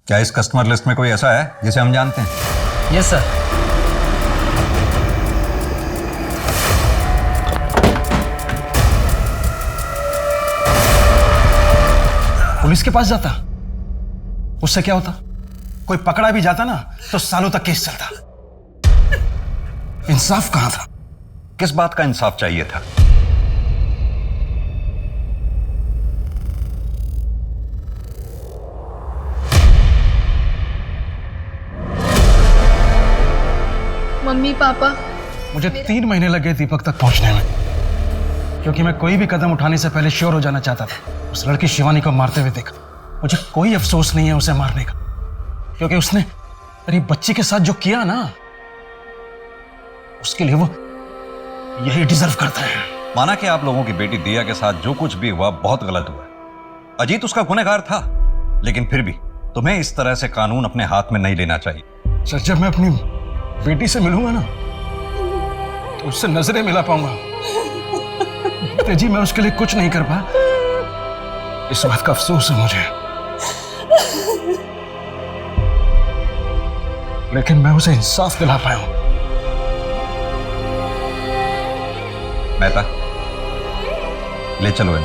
क्या इस कस्टमर लिस्ट में कोई ऐसा है जिसे हम जानते हैं? Yes sir. पुलिस के पास जाता, उससे क्या होता? कोई पकड़ा भी जाता ना तो सालों तक केस चलता। इंसाफ कहां था? किस बात का इंसाफ चाहिए था? Mummy papa. मुझे 3 महीने लगे दीपक तक पहुंचने में, क्योंकि मैं कोई भी कदम उठाने से पहले श्योर हो जाना चाहता था। उस लड़की शिवानी को मारते हुए देखा, मुझे कोई अफसोस नहीं है उसे मारने का, क्योंकि उसने मेरी बच्ची के साथ जो किया ना, उसके लिए वो यही डिजर्व करता है। माना कि आप लोगों की बेटी दिया के साथ जो कुछ भी हुआ बहुत गलत हुआ। अजीत उसका गुनहगार था, लेकिन फिर भी तुम्हें इस तरह से कानून अपने हाथ में नहीं लेना चाहिए। सर, जब मैं अपनी बेटी से मिलूंगा ना, तो उससे नजरें मिला पाऊंगा। जी, मैं उसके लिए कुछ नहीं कर पाया, इस बात का अफसोस है मुझे, लेकिन मैं उसे इंसाफ दिला पाया हूं। मेहता, ले चलो इन।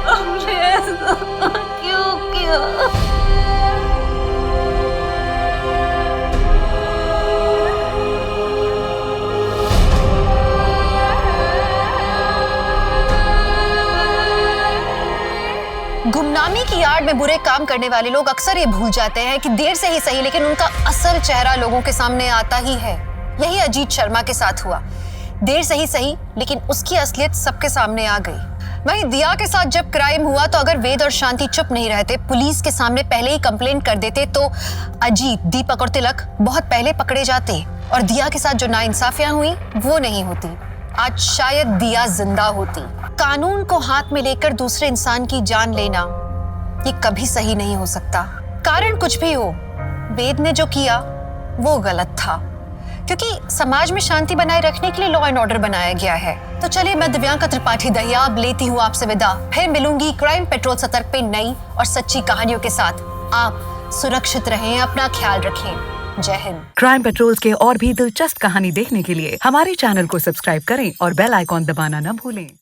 हमने ऐसा क्यों किया? गुमनामी की आड़ में बुरे काम करने वाले लोग अक्सर ये भूल जाते हैं कि देर से ही सही, लेकिन उनका असल चेहरा लोगों के सामने आता ही है। यही अजीत शर्मा के साथ हुआ। देर से ही सही, लेकिन उसकी असलियत सबके सामने आ गई। वहीं दिया के साथ जब क्राइम हुआ तो अगर वेद और शांति चुप नहीं रहते, पुलिस के सामने पहले ही कंप्लेंट कर देते, तो अजीत, दीपक और तिलक बहुत पहले पकड़े जाते और दिया के साथ जो नाइंसाफियां हुई वो नहीं होती। आज शायद दिया जिंदा होती। कानून को हाथ में लेकर दूसरे इंसान की जान लेना ये कभी सही नहीं हो सकता। कारण कुछ भी हो, वेद ने जो किया वो गलत था, क्योंकि समाज में शांति बनाए रखने के लिए लॉ एंड ऑर्डर बनाया गया है। तो चलिए, मैं दिव्यांका त्रिपाठी दहिया अब लेती हूँ आपसे विदा। फिर मिलूंगी क्राइम पेट्रोल सतर्क पे नई और सच्ची कहानियों के साथ। आप सुरक्षित रहें, अपना ख्याल रखें। जय हिंद। क्राइम पेट्रोल के और भी दिलचस्प कहानी देखने के लिए हमारे चैनल को सब्सक्राइब करें और बेल आइकॉन दबाना न भूलें।